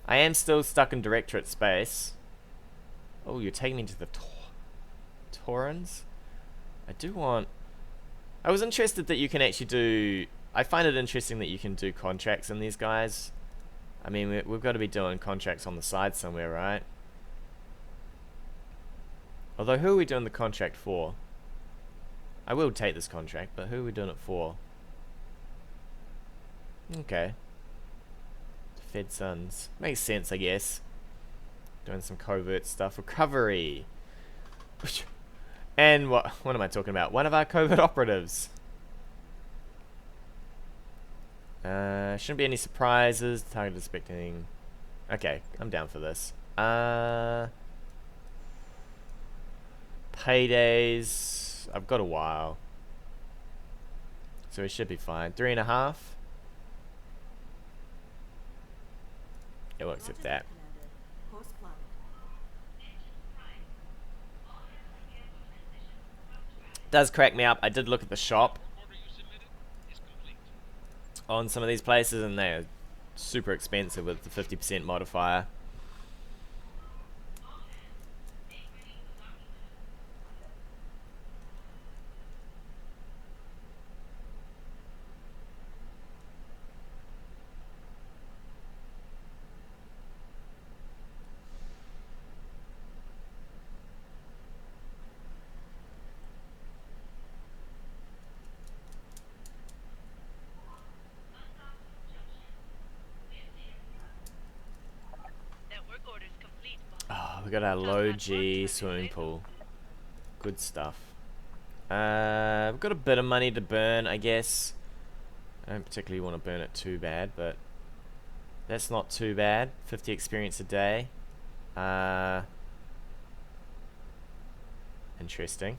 I am still stuck in Directorate space. Oh, you're taking me to the Taurans? I do want... I was interested that you can actually do... I find it interesting that you can do contracts in these guys. I mean, we've got to be doing contracts on the side somewhere, right? Although, who are we doing the contract for? I will take this contract, but who are we doing it for? Okay. Fed Sons. Makes sense, I guess. Doing some covert stuff. Recovery! And what am I talking about? One of our covert operatives. Shouldn't be any surprises. Target expecting... Okay, I'm down for this. Paydays... I've got a while. So we should be fine. 3.5. Yeah, we'll accept that. Does crack me up. I did look at the shop on some of these places and they're super expensive with the 50% modifier. Oh, we got our low G swimming pool. Good stuff. We've got a bit of money to burn, I guess. I don't particularly want to burn it too bad, but that's not too bad. 50 experience a day. Interesting.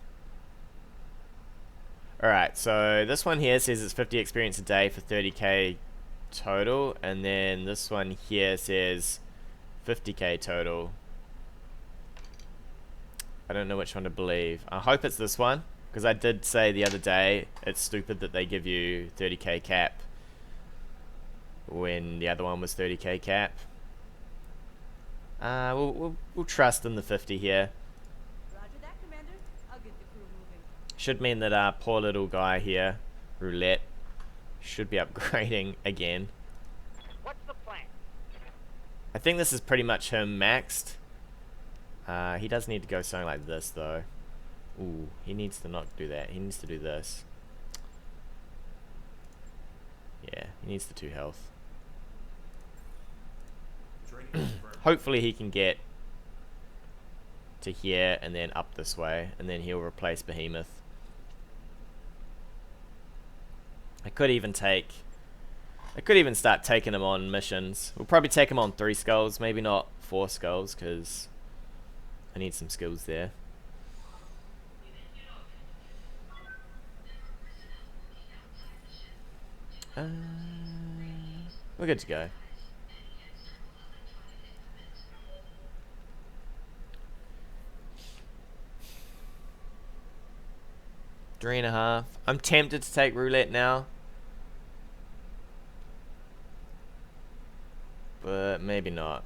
Alright, so this one here says it's 50 experience a day for 30k total, and then this one here says 50k total. I don't know which one to believe. I hope it's this one, because I did say the other day it's stupid that they give you 30k cap when the other one was 30k cap. We'll trust in the 50 here. Roger that, Commander. I'll get the crew moving. Should mean that our poor little guy here, Roulette, should be upgrading again. What's the plan? I think this is pretty much him maxed. He does need to go something like this though. Ooh, he needs to not do that. He needs to do this. Yeah, he needs the 2 health. Hopefully he can get to here and then up this way, and then he'll replace Behemoth. I could even start taking him on missions. We'll probably take him on 3 skulls, maybe not 4 skulls, because I need some skills there. We're good to go. Three and a half. I'm tempted to take Roulette now, but maybe not.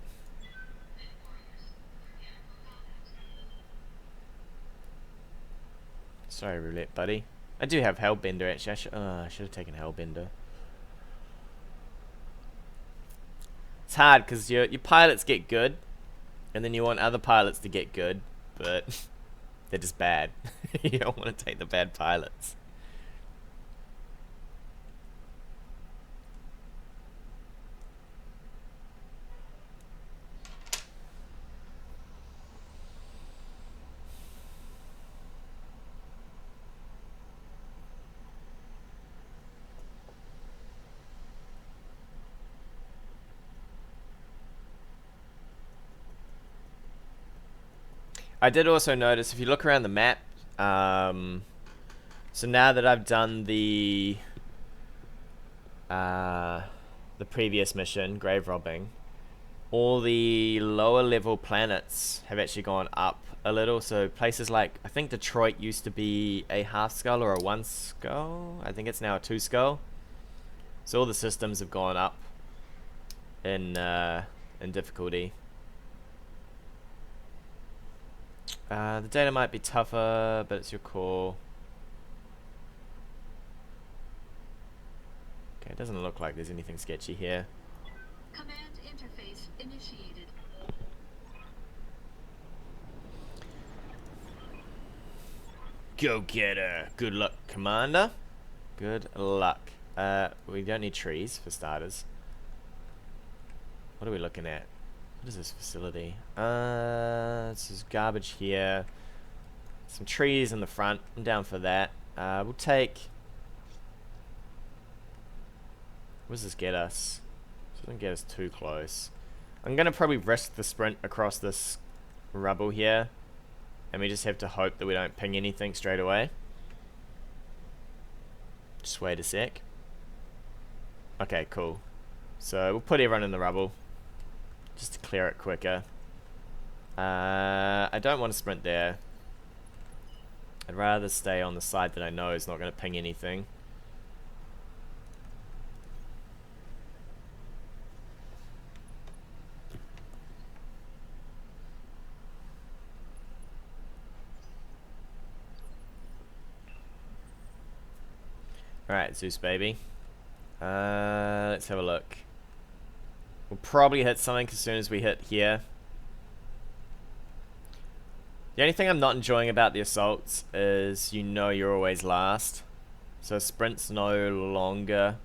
Sorry, Roulette, buddy. I do have Hellbender, actually. I should have taken Hellbender. It's hard, because your pilots get good, and then you want other pilots to get good, but they're just bad. You don't want to take the bad pilots. I did also notice, if you look around the map, so now that I've done the previous mission, grave robbing, all the lower level planets have actually gone up a little. So places like, I think Detroit used to be a half skull or a 1 skull. I think it's now a 2 skull. So all the systems have gone up in in difficulty. The data might be tougher, but it's your call. Okay, it doesn't look like there's anything sketchy here. Command interface initiated. Go get her. Good luck, Commander. Good luck. We don't need trees, for starters. What are we looking at? What is this facility? This is garbage here. Some trees in the front. I'm down for that. We'll take... What does this get us? It doesn't get us too close. I'm going to probably risk the sprint across this rubble here. And we just have to hope that we don't ping anything straight away. Just wait a sec. Okay, cool. So we'll put everyone in the rubble. Just to clear it quicker. I don't want to sprint there. I'd rather stay on the side that I know is not going to ping anything. Alright, Zeus baby. Let's have a look. We'll probably hit something as soon as we hit here. The only thing I'm not enjoying about the assaults is you know you're always last. So sprint's no longer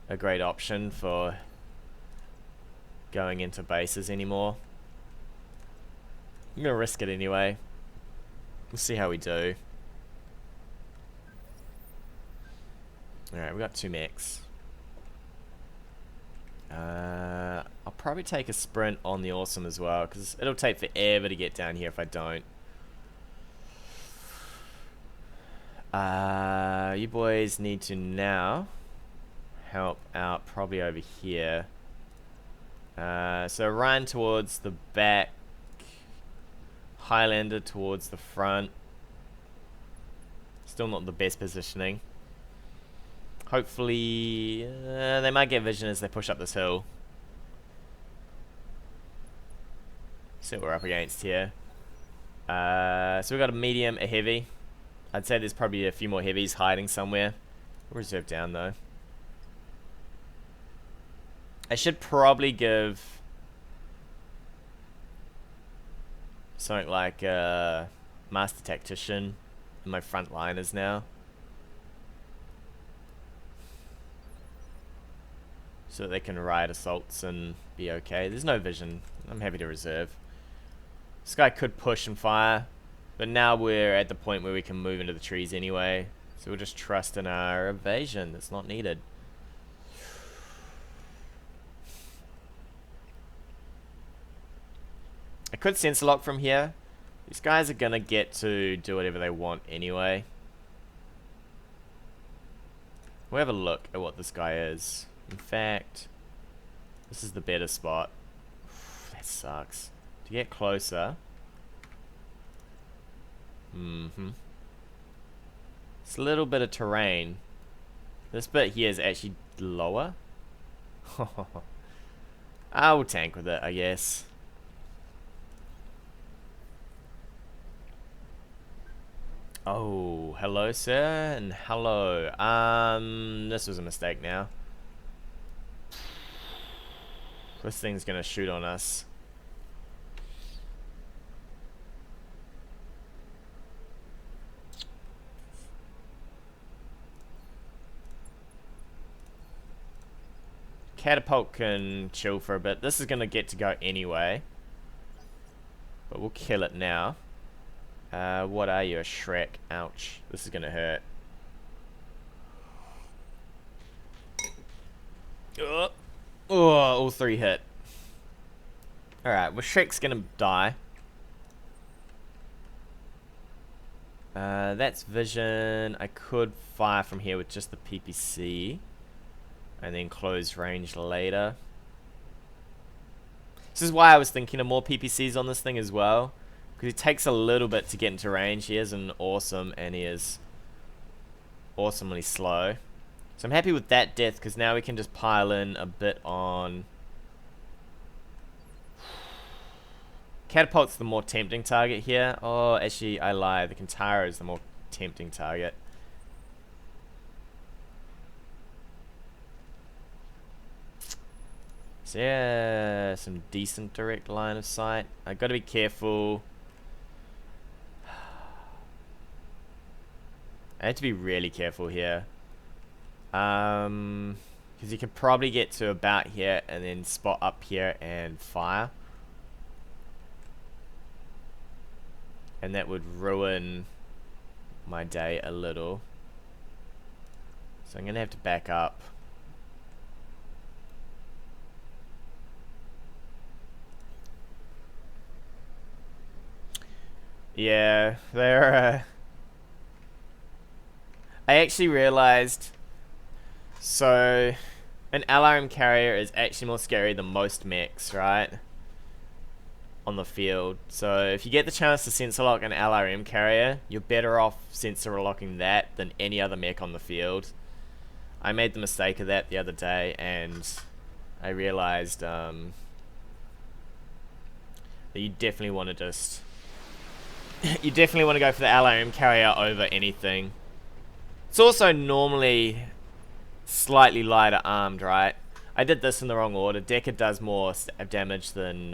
a great option for going into bases anymore. I'm gonna risk it anyway. We'll see how we do. Alright, we got 2 mechs. I'll probably take a sprint on the awesome as well, because it'll take forever to get down here if I don't. You boys need to now help out probably over here. So run towards the back. Highlander towards the front. Still not the best positioning. Hopefully, they might get vision as they push up this hill. See what we're up against here. So we've got a medium, a heavy. I'd say there's probably a few more heavies hiding somewhere. We'll reserve down though. I should probably give something like Master Tactician in my frontliners now. So that they can ride assaults and be okay. There's no vision. I'm happy to reserve. This guy could push and fire, but now we're at the point where we can move into the trees anyway. So we'll just trust in our evasion. That's not needed. I could sense lock from here. These guys are gonna get to do whatever they want anyway. We'll have a look at what this guy is. In fact, this is the better spot. That sucks. To get closer. It's a little bit of terrain. This bit here is actually lower. I will tank with it, I guess. Oh, hello, sir, and hello. This was a mistake now. This thing's gonna shoot on us. Catapult can chill for a bit. This is gonna get to go anyway. But we'll kill it now. What are you, a Shrek? Ouch. This is gonna hurt. Oh, all 3 hit. Alright, well Shrek's gonna die. That's vision. I could fire from here with just the PPC. And then close range later. This is why I was thinking of more PPCs on this thing as well. Because it takes a little bit to get into range. He is an awesome, and he is awesomely slow. So I'm happy with that death, because now we can just pile in a bit on Catapult's the more tempting target here. Oh, actually, I lie. The Kintara is the more tempting target. So yeah, some decent direct line of sight. I gotta be careful. I have to be really careful here. Because you can probably get to about here and then spot up here and fire. And that would ruin my day a little. So I'm gonna have to back up. Yeah, they're I actually realized, so an LRM carrier is actually more scary than most mechs, right? On the field. So if you get the chance to sensor lock an LRM carrier, you're better off sensor locking that than any other mech on the field. I made the mistake of that the other day, and I realized that you definitely want to just you definitely want to go for the LRM carrier over anything. It's also normally slightly lighter armed, right? I did this in the wrong order. Decker does more damage than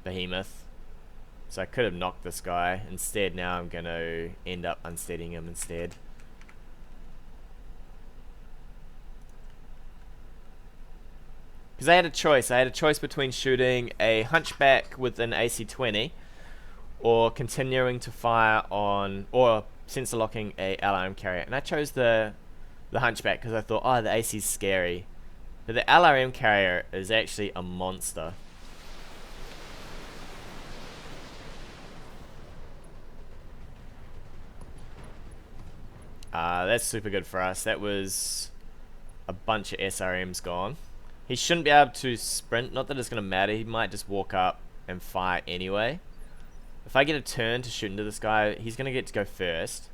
Behemoth. So I could have knocked this guy. Instead, now I'm going to end up unsteadying him instead. Because I had a choice. I had a choice between shooting a Hunchback with an AC-20 or continuing to fire on, or sensor locking a LRM carrier. And I chose the Hunchback because I thought, oh, the AC is scary. But the LRM carrier is actually a monster. That's super good for us. That was a bunch of SRMs gone. He shouldn't be able to sprint. Not that it's going to matter. He might just walk up and fire anyway. If I get a turn to shoot into this guy, he's going to get to go first.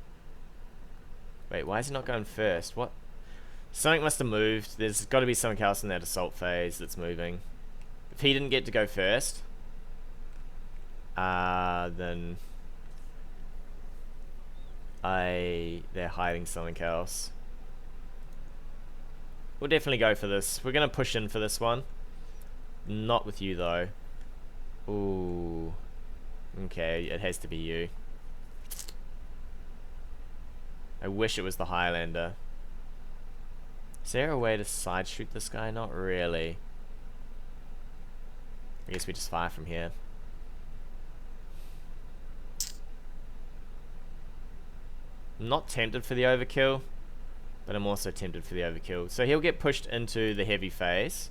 Wait, why is he not going first? What? Something must have moved. There's got to be something else in that assault phase that's moving. If he didn't get to go first, then they're hiding something else. We'll definitely go for this. We're going to push in for this one. Not with you, though. Ooh. Okay, it has to be you. I wish it was the Highlander. Is there a way to side shoot this guy? Not really. I guess we just fire from here. I'm not tempted for the overkill, but I'm also tempted for the overkill. So he'll get pushed into the heavy phase.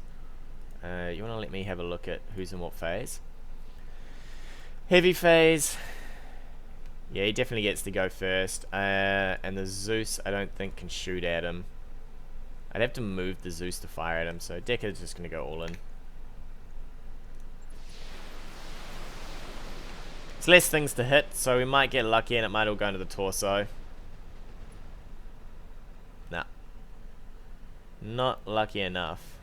You want to let me have a look at who's in what phase? Heavy phase. Yeah, he definitely gets to go first. And the Zeus, I don't think, can shoot at him. I'd have to move the Zeus to fire at him, so Decker's just going to go all in. It's less things to hit, so we might get lucky and it might all go into the torso. Nah. Not lucky enough.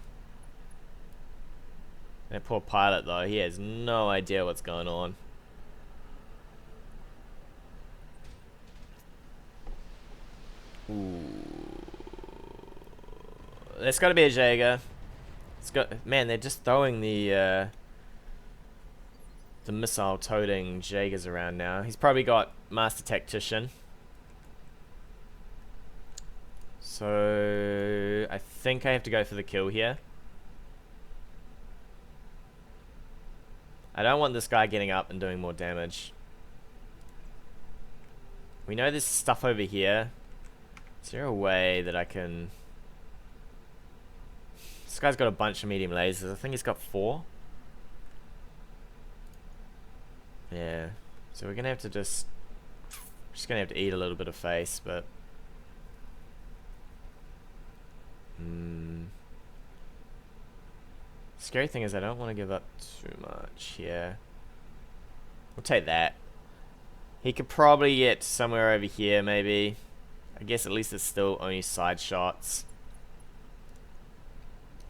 That poor pilot, though, he has no idea what's going on. Ooh. There's got to be a Jaeger. It's got, man, they're just throwing the missile-toting Jaegers around now. He's probably got Master Tactician. So I think I have to go for the kill here. I don't want this guy getting up and doing more damage. We know there's stuff over here. Is there a way that I can... This guy's got a bunch of medium lasers. I think he's got 4. Yeah. So we're gonna have to just gonna have to eat a little bit of face, but scary thing is I don't want to give up too much here. We'll take that. He could probably get somewhere over here, maybe. I guess at least it's still only side shots.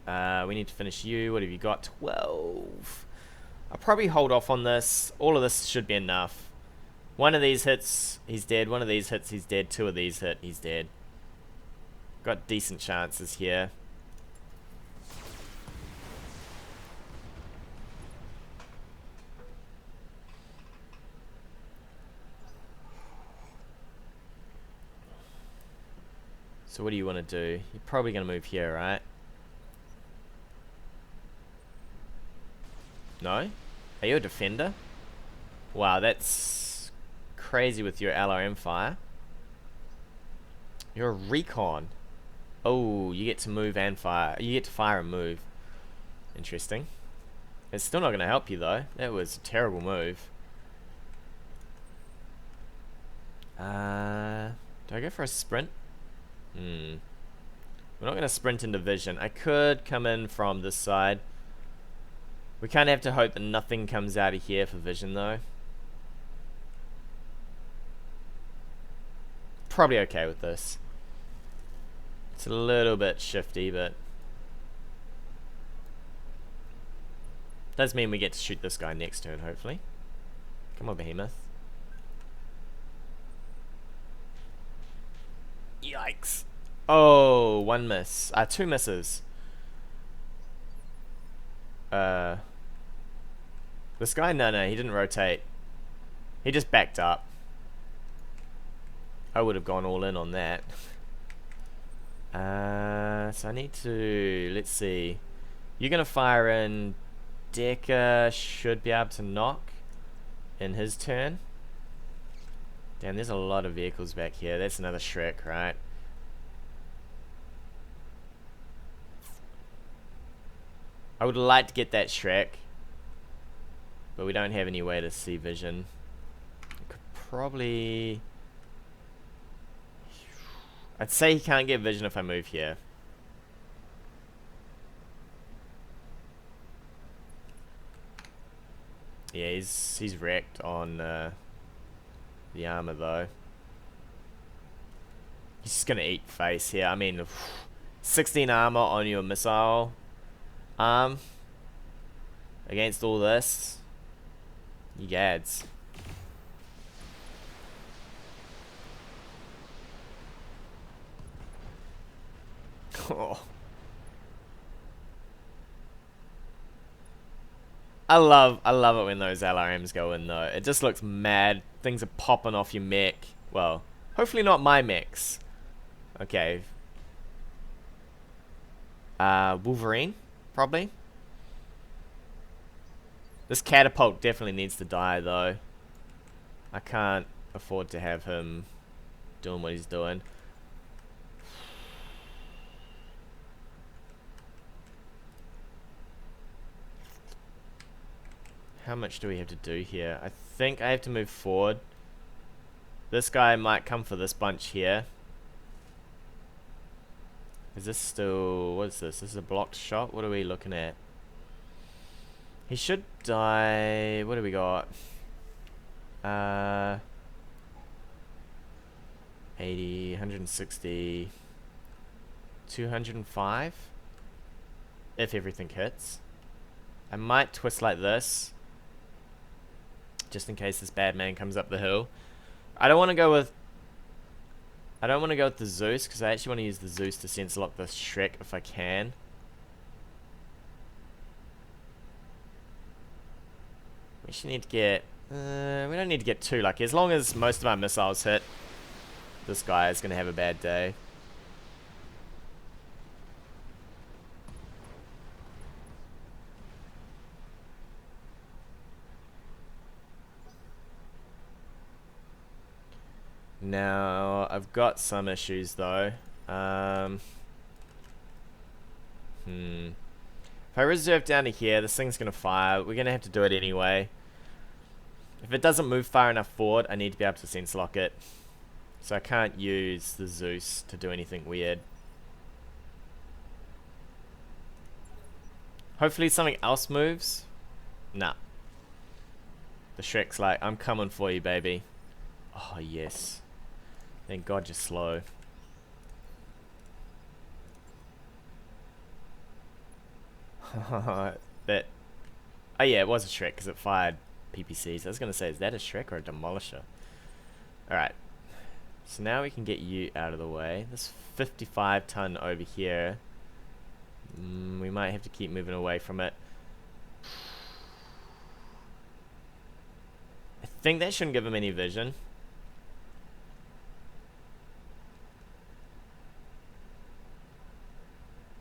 We need to finish you. What have you got? 12. I'll I'll probably hold off on this. All of this should be enough. One of these hits, he's dead. One of these hits, he's dead. Two of these hit, he's dead. Got decent chances here. So what do you want to do? You're probably going to move here, right? No? Are you a defender? Wow, that's crazy with your LRM fire. You're a recon. Oh, you get to move and fire. You get to fire and move. Interesting. It's still not going to help you, though. That was a terrible move. Do I go for a sprint? We're not going to sprint into vision. I could come in from this side. We kind of have to hope that nothing comes out of here for vision, though. Probably okay with this. It's a little bit shifty, but does mean we get to shoot this guy next turn, hopefully. Come on, Behemoth. Yikes. Oh, one miss. Two misses. This guy? No, he didn't rotate. He just backed up. I would have gone all in on that. So I need to... Let's see. You're going to fire in. Decker should be able to knock in his turn. Damn, there's a lot of vehicles back here. That's another Shrek, right? I would like to get that Shrek, but we don't have any way to see vision. I could probably... I'd say he can't get vision if I move here. Yeah, he's wrecked on the armor, though. He's just gonna eat face here. I mean, 16 armor on your missile arm against all this. You gads. Oh. I love it when those LRMs go in, though. It just looks mad. Things are popping off your mech. Well, hopefully not my mechs. Okay. Wolverine, probably. This catapult definitely needs to die, though. I can't afford to have him doing what he's doing. How much do we have to do here? I think I have to move forward. This guy might come for this bunch here. Is this still... What is this? This is a blocked shot? What are we looking at? He should die... What do we got? 80, 160... 205? If everything hits. I might twist like this, just in case this bad man comes up the hill. I don't want to go with the Zeus, because I actually want to use the Zeus to sense lock the Shrek if I can. We actually need to get... we don't need to get too lucky. As long as most of our missiles hit, this guy is going to have a bad day. Now, I've got some issues, though. If I reserve down to here, this thing's going to fire. We're going to have to do it anyway. If it doesn't move far enough forward, I need to be able to sense lock it. So I can't use the Zeus to do anything weird. Hopefully something else moves. Nah. The Shrek's like, I'm coming for you, baby. Oh, yes. Thank God you're slow. that Oh yeah, it was a Shrek because it fired PPCs. I was going to say, is that a Shrek or a Demolisher? Alright. So now we can get you out of the way. This 55 ton over here. We might have to keep moving away from it. I think that shouldn't give him any vision.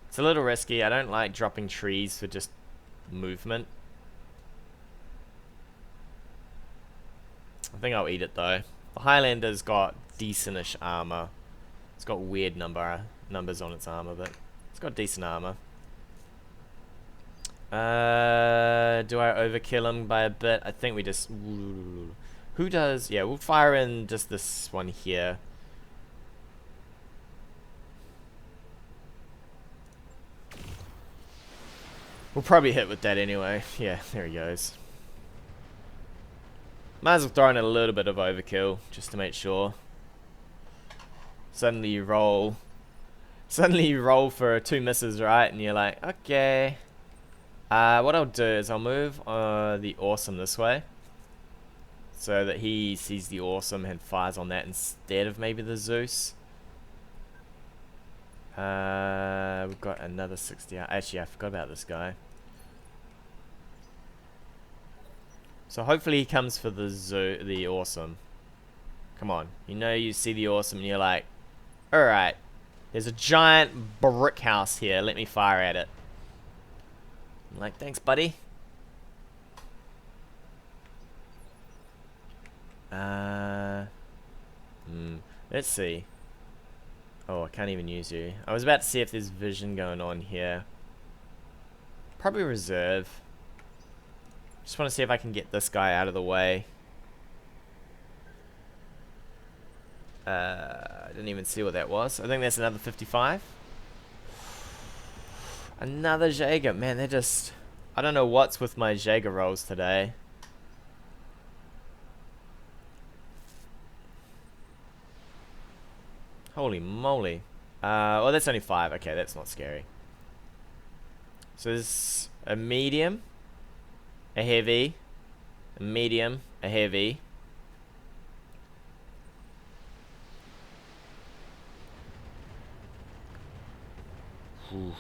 It's a little risky. I don't like dropping trees for just movement. I think I'll eat it though. The Highlander's got decentish armor. It's got weird numbers on its armor, but it's got decent armor. Do I overkill him by a bit? I think we just... Who does... Yeah, we'll fire in just this one here. We'll probably hit with that anyway. Yeah, there he goes. Might as well throw in a little bit of overkill, just to make sure. Suddenly you roll for 2 misses, right? And you're like, okay. What I'll do is I'll move the awesome this way. So that he sees the awesome and fires on that instead of maybe the Zeus. We've got another 60. Actually, I forgot about this guy. So hopefully he comes for the awesome. Come on. You know you see the awesome and you're like, alright. There's a giant brick house here. Let me fire at it. I'm like, thanks, buddy. Let's see. Oh, I can't even use you. I was about to see if there's vision going on here. Probably reserve. Just want to see if I can get this guy out of the way. I didn't even see what that was. I think that's another 55. Another Jaeger. Man, they're just... I don't know what's with my Jaeger rolls today. Holy moly. Well, that's only 5. Okay, that's not scary. So there's a medium, a heavy, a medium, a heavy. Oof.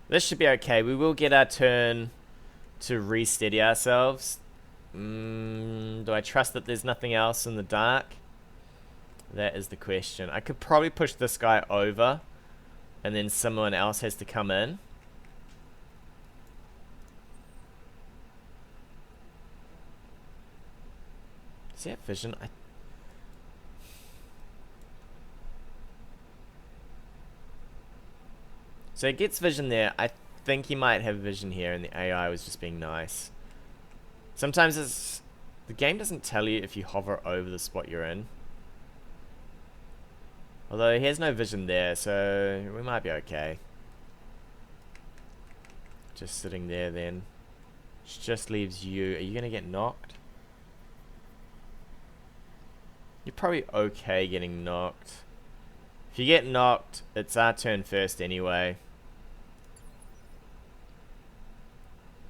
This should be okay. We will get our turn to re-steady ourselves. Do I trust that there's nothing else in the dark? That is the question. I could probably push this guy over, and then someone else has to come in. Is that vision? So it gets vision there. I think he might have vision here, and the AI was just being nice. Sometimes the game doesn't tell you if you hover over the spot you're in. Although he has no vision there, so we might be okay. Just sitting there then. Which just leaves you. Are you going to get knocked? You're probably okay getting knocked. If you get knocked, it's our turn first anyway.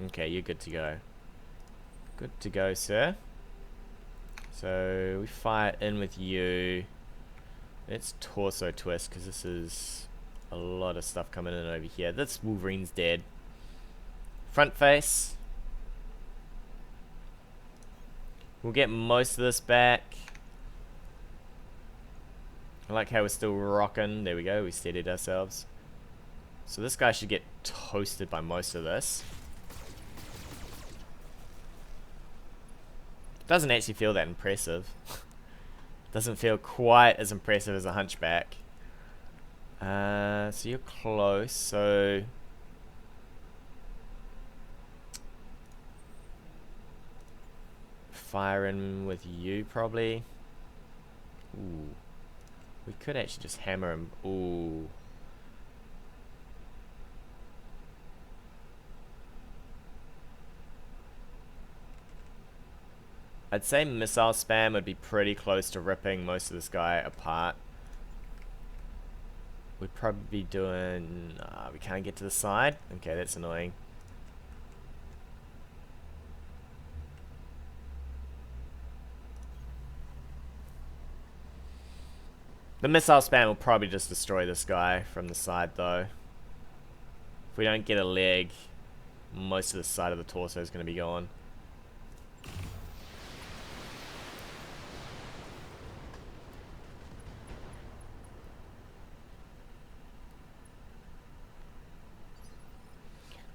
Okay, you're good to go. Good to go, sir. So we fire in with you. Let's torso twist, because this is a lot of stuff coming in over here. This Wolverine's dead. Front face. We'll get most of this back. I like how we're still rocking. There we go, we steadied ourselves. So this guy should get toasted by most of this. Doesn't actually feel that impressive. Doesn't feel quite as impressive as a hunchback. So you're close, so... Fire in with you, probably. Ooh. We could actually just hammer him. Ooh. I'd say missile spam would be pretty close to ripping most of this guy apart. We'd probably be doing... we can't get to the side? Okay, that's annoying. The missile spam will probably just destroy this guy from the side, though. If we don't get a leg, most of the side of the torso is going to be gone.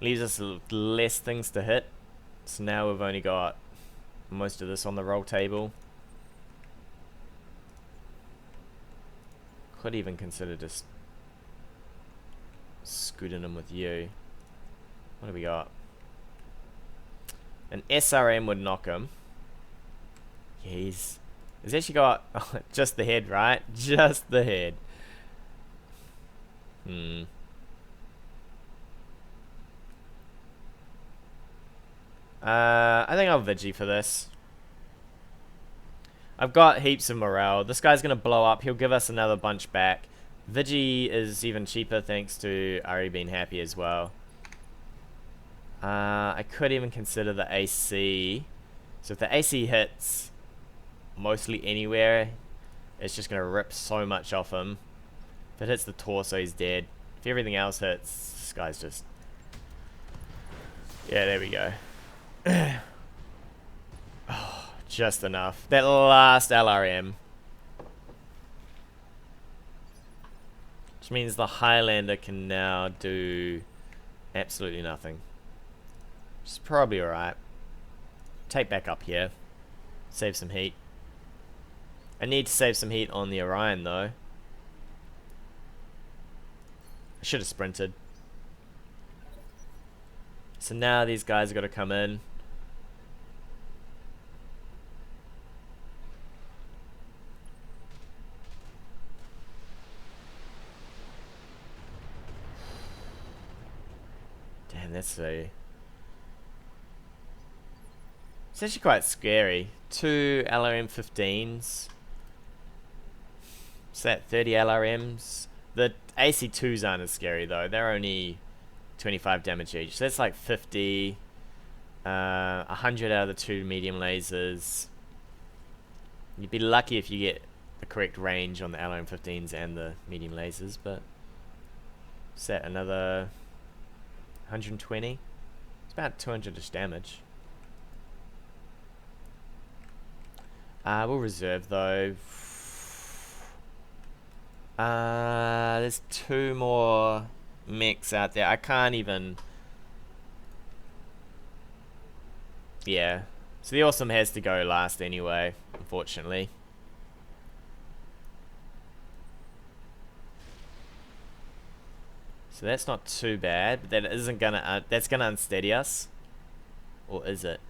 Leaves us less things to hit. So now we've only got most of this on the roll table. Could even consider just scooting him with you. What do we got? An SRM would knock him. Yeah, he's actually got just the head, right? Just the head. I think I'll Vigi for this. I've got heaps of morale. This guy's going to blow up. He'll give us another bunch back. Vigi is even cheaper thanks to Ari being happy as well. I could even consider the AC. So if the AC hits mostly anywhere, it's just going to rip so much off him. If it hits the torso, he's dead. If everything else hits, this guy's just... Yeah, there we go. Oh, just enough. That last LRM. Which means the Highlander can now do absolutely nothing. Which is probably alright. Take back up here. Save some heat. I need to save some heat on the Orion though. I should have sprinted. So now these guys have got to come in. Damn, that's a... It's actually quite scary. 2 LRM-15s. What's that, 30 LRMs? The AC2s aren't as scary though. They're only 25 damage each. So that's like 50. 100 out of the 2 medium lasers. You'd be lucky if you get the correct range on the LRM-15s and the medium lasers, but... Set another 120. It's about 200-ish damage. We'll reserve though. There's 2 more mechs out there. I can't even... Yeah. So the awesome has to go last anyway, unfortunately. So that's not too bad, but that isn't gonna... that's gonna unsteady us. Or is it?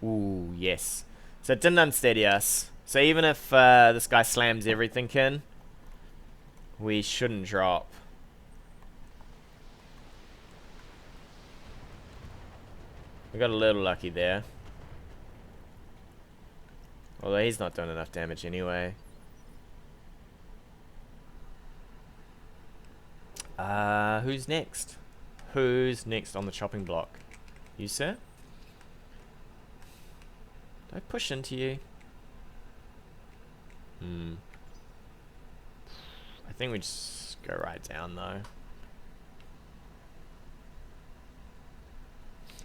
Ooh, yes. So it didn't unsteady us. So even if this guy slams everything in, we shouldn't drop. We got a little lucky there. Although he's not doing enough damage anyway. Who's next? Who's next on the chopping block? You, sir? Did I push into you? I think we just go right down though.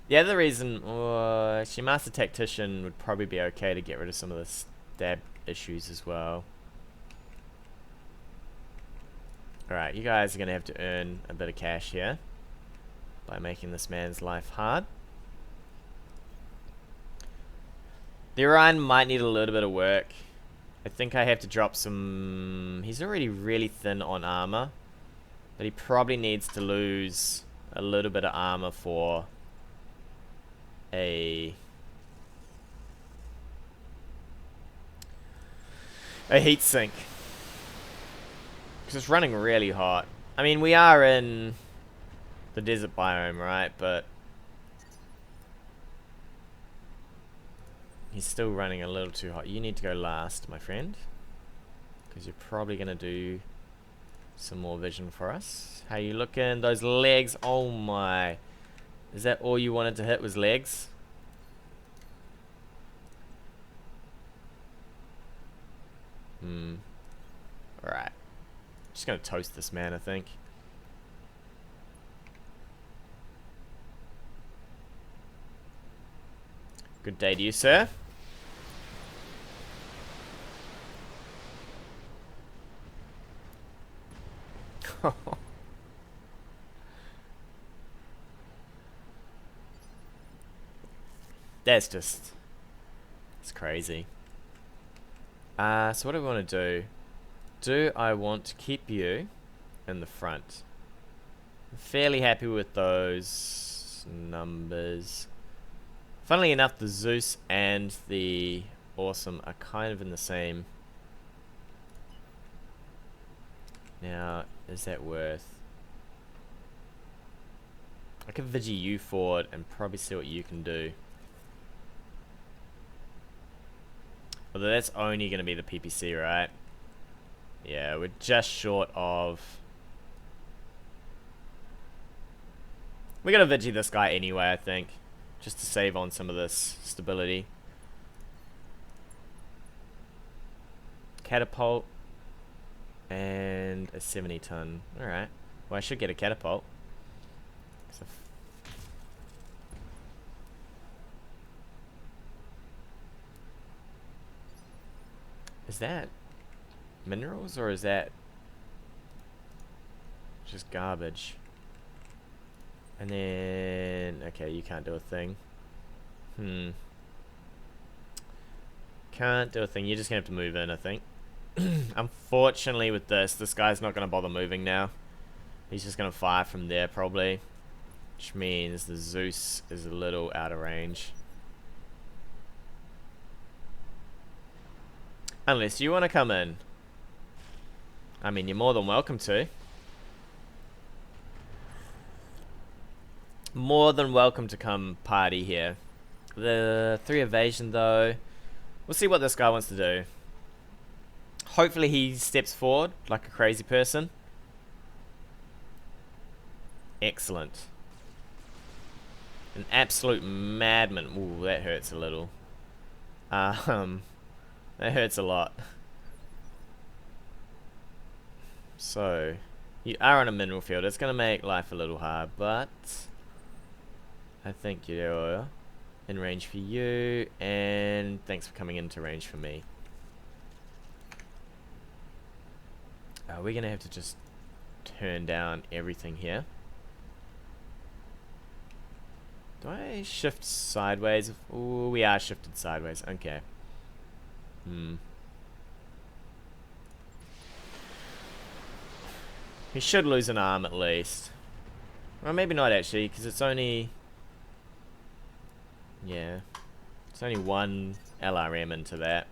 The other reason, actually Master Tactician would probably be okay to get rid of some of the stab issues as well. Alright, you guys are going to have to earn a bit of cash here by making this man's life hard. The Orion might need a little bit of work. I think I have to drop some... He's already really thin on armor, but he probably needs to lose a little bit of armor for a heat sink. Because it's running really hot. I mean, we are in the desert biome, right? But he's still running a little too hot. You need to go last, my friend. Because you're probably going to do some more vision for us. How you looking? Those legs, oh my. Is that all you wanted to hit was legs? Alright. Just gonna toast this man, I think. Good day to you, sir. That's just... it's crazy. So what do we want to do? Do I want to keep you in the front? I'm fairly happy with those numbers. Funnily enough, the Zeus and the Awesome are kind of in the same. Now, is that worth... I could Vigi you forward and probably see what you can do. Although that's only going to be the PPC, right? Yeah, we're just short of... we're going to Vigi this guy anyway, I think. Just to save on some of this stability. Catapult. And a 70 ton. Alright. Well, I should get a catapult. Is that minerals or is that just garbage? And then, okay, you can't do a thing. Can't do a thing. You're just gonna have to move in, I think. Unfortunately with this guy's not gonna bother moving now. He's just gonna fire from there probably. Which means the Zeus is a little out of range. Unless you want to come in. I mean, you're more than welcome to. More than welcome to come party here. The 3 evasion though. We'll see what this guy wants to do. Hopefully he steps forward like a crazy person. Excellent. An absolute madman. Ooh, that hurts a little. That hurts a lot. So, you are on a mineral field. It's going to make life a little hard, but I think you're in range for you, and thanks for coming into range for me. We're going to have to just turn down everything here. Do I shift sideways? Ooh, we are shifted sideways. Okay. He should lose an arm at least. Well, maybe not actually, because it's only... yeah. It's only 1 LRM into that.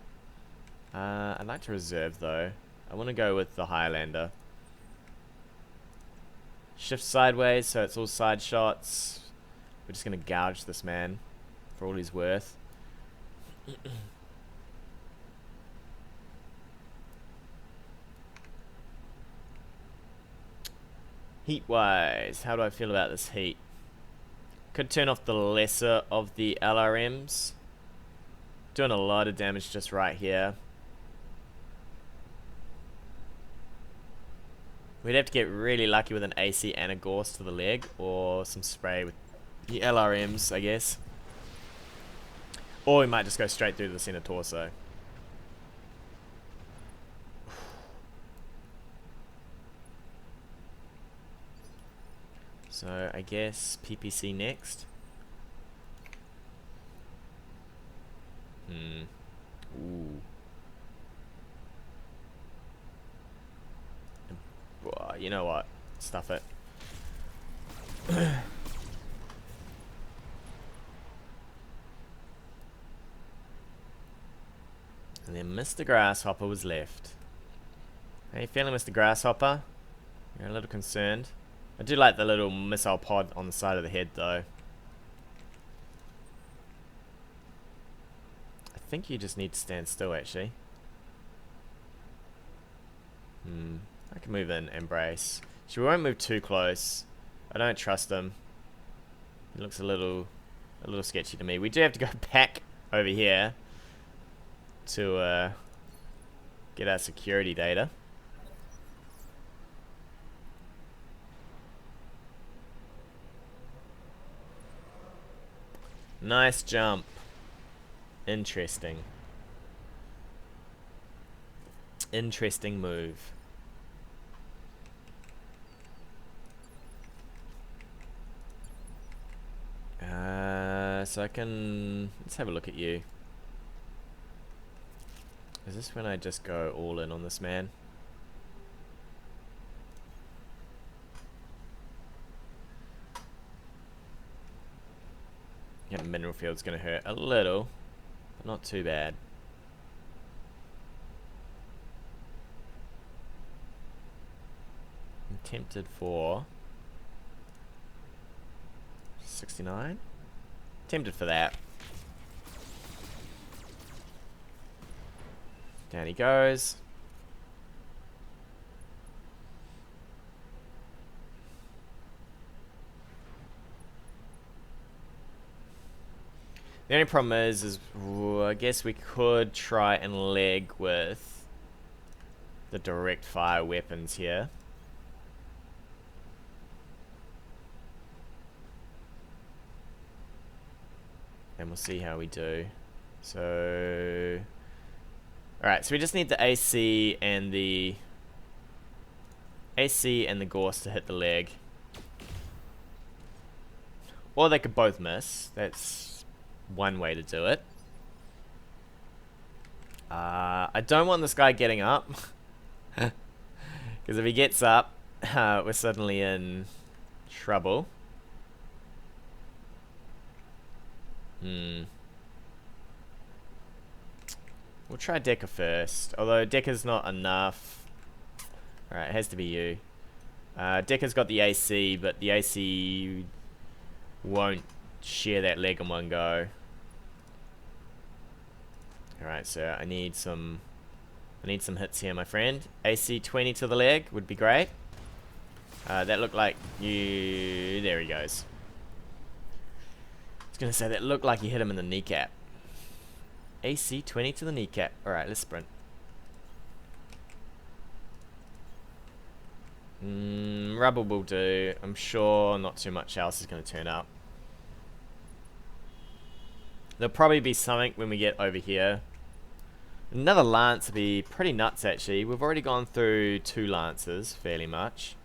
I'd like to reserve though. I want to go with the Highlander. Shift sideways, so it's all side shots. We're just going to gouge this man for all he's worth. Heat-wise, how do I feel about this heat? Could turn off the lesser of the LRMs. Doing a lot of damage just right here. We'd have to get really lucky with an AC and a Gorse to the leg, or some spray with the LRMs, I guess. Or we might just go straight through the center torso. So I guess PPC next. Ooh. Well, you know what? Stuff it. And then Mr. Grasshopper was left. How you feeling, Mr. Grasshopper? You're a little concerned. I do like the little missile pod on the side of the head though. I think you just need to stand still actually. I can move in, embrace. So we won't move too close. I don't trust him. He looks a little sketchy to me. We do have to go back over here to get our security data. Nice jump. Interesting. Interesting move. So I can... Let's have a look at you. Is this when I just go all in on this man? Yeah, mineral field's gonna hurt a little, but not too bad. I'm tempted for 69. Tempted for that. Down he goes. The only problem is I guess we could try and leg with the direct fire weapons here. And we'll see how we do. So... Alright, so we just need the AC and the... Gorse to hit the leg. Or they could both miss. That's one way to do it. I don't want this guy getting up. Because if he gets up, we're suddenly in trouble. We'll try Decker first. Although Decker's not enough. Alright, it has to be you. Decker's got the AC, but the AC won't share that leg in one go. Alright, so I need some hits here, my friend. AC 20 to the leg would be great. That looked like you... There he goes. I was gonna say, that looked like you hit him in the kneecap. AC 20 to the kneecap. Alright, let's sprint. Rubble will do. I'm sure not too much else is going to turn up. There'll probably be something when we get over here. Another lance would be pretty nuts, actually. We've already gone through 2 lances, fairly much.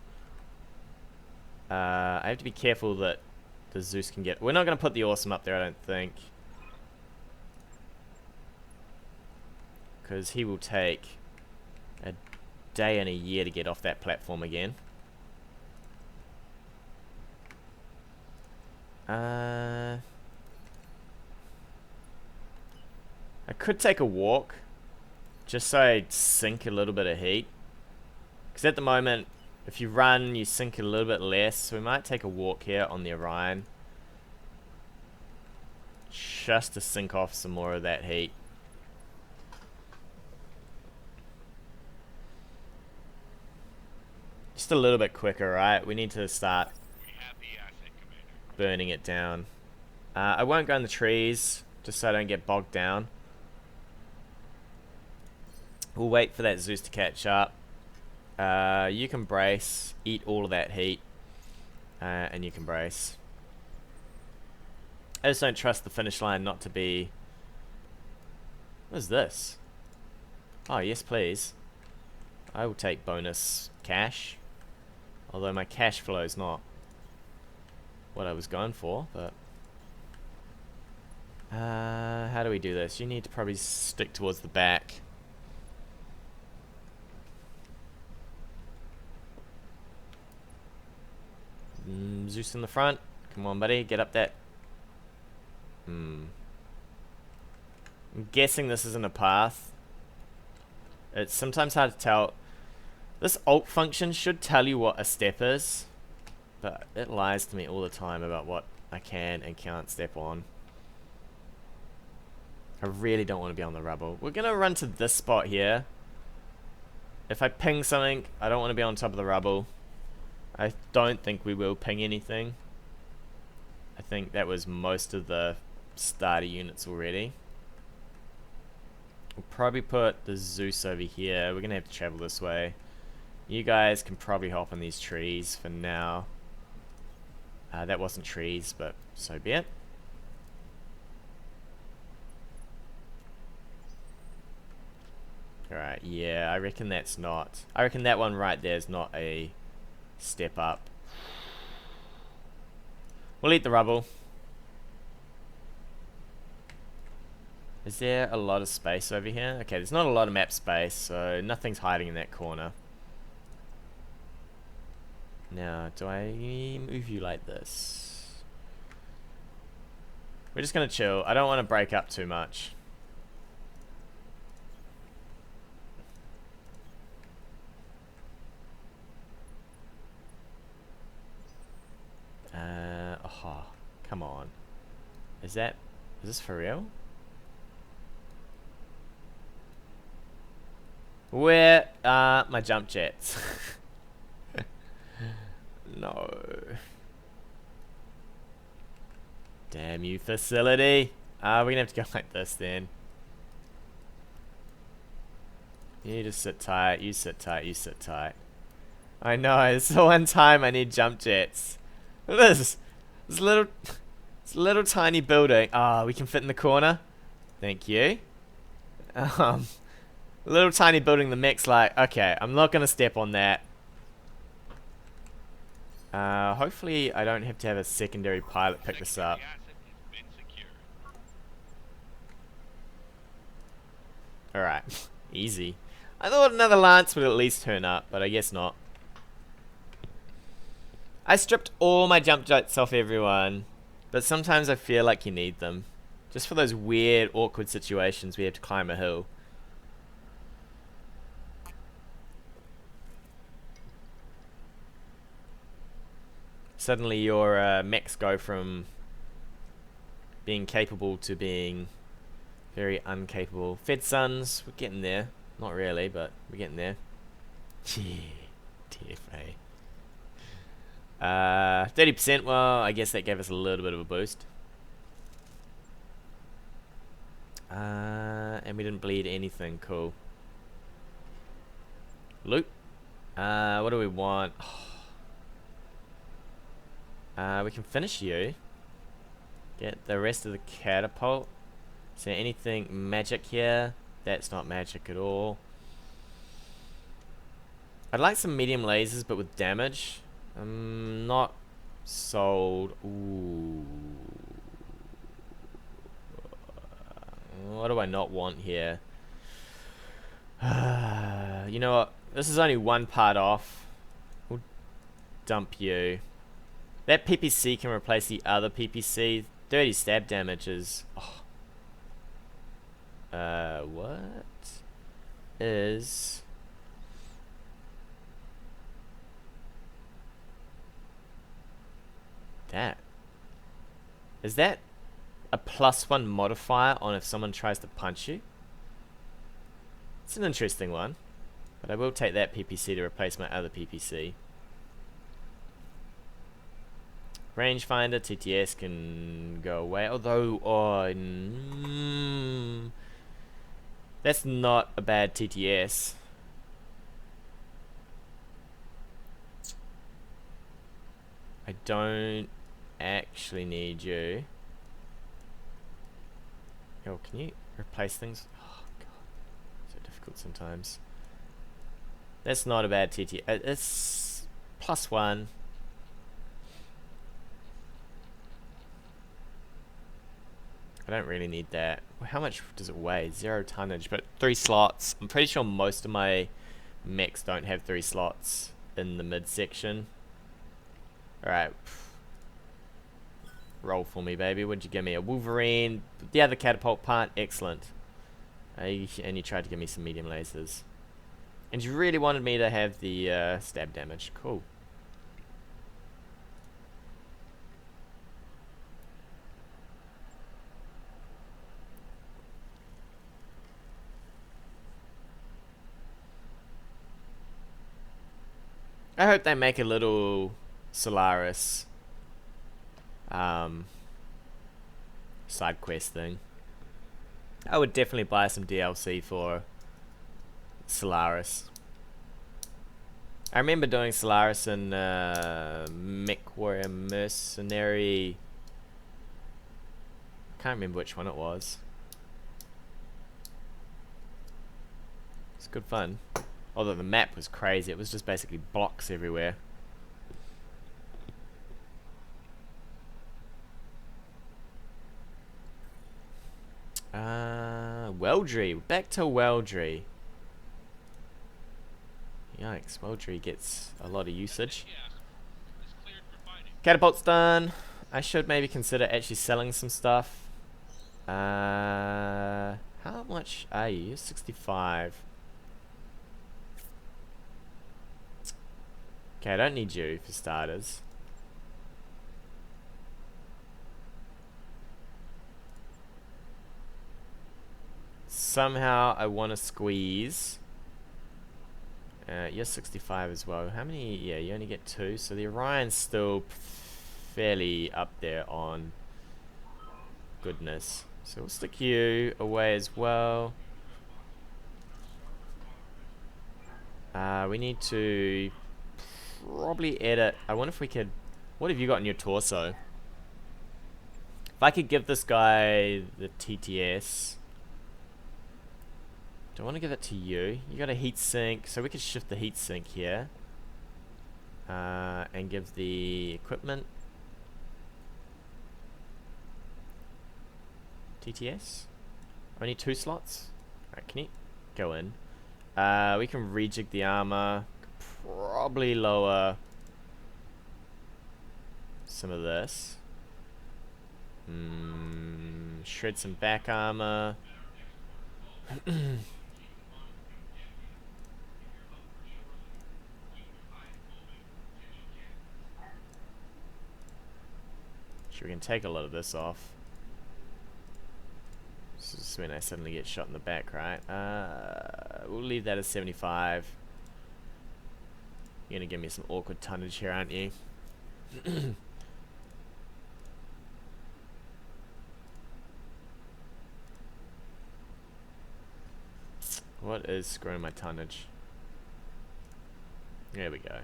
I have to be careful that the Zeus can get... We're not going to put the awesome up there, I don't think. Because he will take a day and a year to get off that platform again. I could take a walk, just so I sink a little bit of heat. Because at the moment, if you run, you sink a little bit less. So we might take a walk here on the Orion, just to sink off some more of that heat. Just a little bit quicker, right? We need to start burning it down. I won't go in the trees, just so I don't get bogged down. We'll wait for that Zeus to catch up. You can brace, eat all of that heat, and you can brace. I just don't trust the finish line not to be... What is this? Oh, yes please. I will take bonus cash. Although my cash flow is not what I was going for, but... how do we do this? You need to probably stick towards the back. Zeus in the front. Come on, buddy. Get up that. I'm guessing this isn't a path. It's sometimes hard to tell. This alt function should tell you what a step is, but it lies to me all the time about what I can and can't step on. I really don't want to be on the rubble. We're going to run to this spot here. If I ping something, I don't want to be on top of the rubble. I don't think we will ping anything. I think that was most of the starter units already. We'll probably put the Zeus over here. We're going to have to travel this way. You guys can probably hop on these trees for now. That wasn't trees, but so be it. Alright, yeah, I reckon that's not... I reckon that one right there is not a step up. We'll eat the rubble. Is there a lot of space over here? Okay, there's not a lot of map space, so nothing's hiding in that corner. Now, do I move you like this? We're just gonna chill. I don't want to break up too much. Oh, come on. Is this for real? Where are my jump jets? No. Damn you, facility. We're gonna have to go like this then. You just sit tight, you sit tight, you sit tight. I know, it's the one time I need jump jets. Look at this. This little tiny building. We can fit in the corner. Thank you. Little tiny building, the mech's like, okay, I'm not gonna step on that. Hopefully I don't have to have a secondary pilot pick this up. Alright, easy. I thought another lance would at least turn up, but I guess not. I stripped all my jump jets off everyone, but sometimes I feel like you need them. Just for those weird, awkward situations we have to climb a hill. Suddenly your mechs go from being capable to being very uncapable. Fed Sons, we're getting there. Not really, but we're getting there. TFA. 30%, well, I guess that gave us a little bit of a boost. And we didn't bleed anything, cool. Loot. What do we want? We can finish you. Get the rest of the catapult. Is there anything magic here? That's not magic at all. I'd like some medium lasers, but with damage. I'm not sold. Ooh. What do I not want here? You know what? This is only one part off. We'll dump you. That PPC can replace the other PPC. 30 stab damage is... what is... that? Is that a +1 modifier on if someone tries to punch you? It's an interesting one. But I will take that PPC to replace my other PPC. Rangefinder, TTS can go away, although, that's not a bad TTS. I don't actually need you. Yo, can you replace things? Oh god, so difficult sometimes. That's not a bad TTS. It's +1. I don't really need that. How much does it weigh? 0 tonnage, but 3 slots. I'm pretty sure most of my mechs don't have 3 slots in the midsection. Alright. Roll for me, baby. What'd you give me? A Wolverine. The other catapult part. Excellent. And you tried to give me some medium lasers. And you really wanted me to have the stab damage. Cool. I hope they make a little Solaris side quest thing. I would definitely buy some DLC for Solaris. I remember doing Solaris in MechWarrior Mercenary. I can't remember which one it was. It's good fun. Although the map was crazy. It was just basically blocks everywhere. Weldry. Back to Weldry. Yikes, Weldry gets a lot of usage. Catapult's done. I should maybe consider actually selling some stuff. How much are you? You're 65. Okay, I don't need you for starters. Somehow I want to squeeze. You're 65 as well. How many? Yeah, you only get 2. So the Orion's still fairly up there on goodness. So we'll stick you away as well. We need to probably edit. I wonder if we could... What have you got in your torso? If I could give this guy the TTS... Do I want to give it to you? You got a heat sink, so we could shift the heat sink here. And give the equipment TTS. Only 2 slots. Alright, can you go in? We can rejig the armor. Probably lower some of this. Shred some back armor. Sure, we can take a lot of this off. This is when I suddenly get shot in the back, right? We'll leave that as 75. You're gonna give me some awkward tonnage here, aren't you? What is screwing my tonnage? There we go.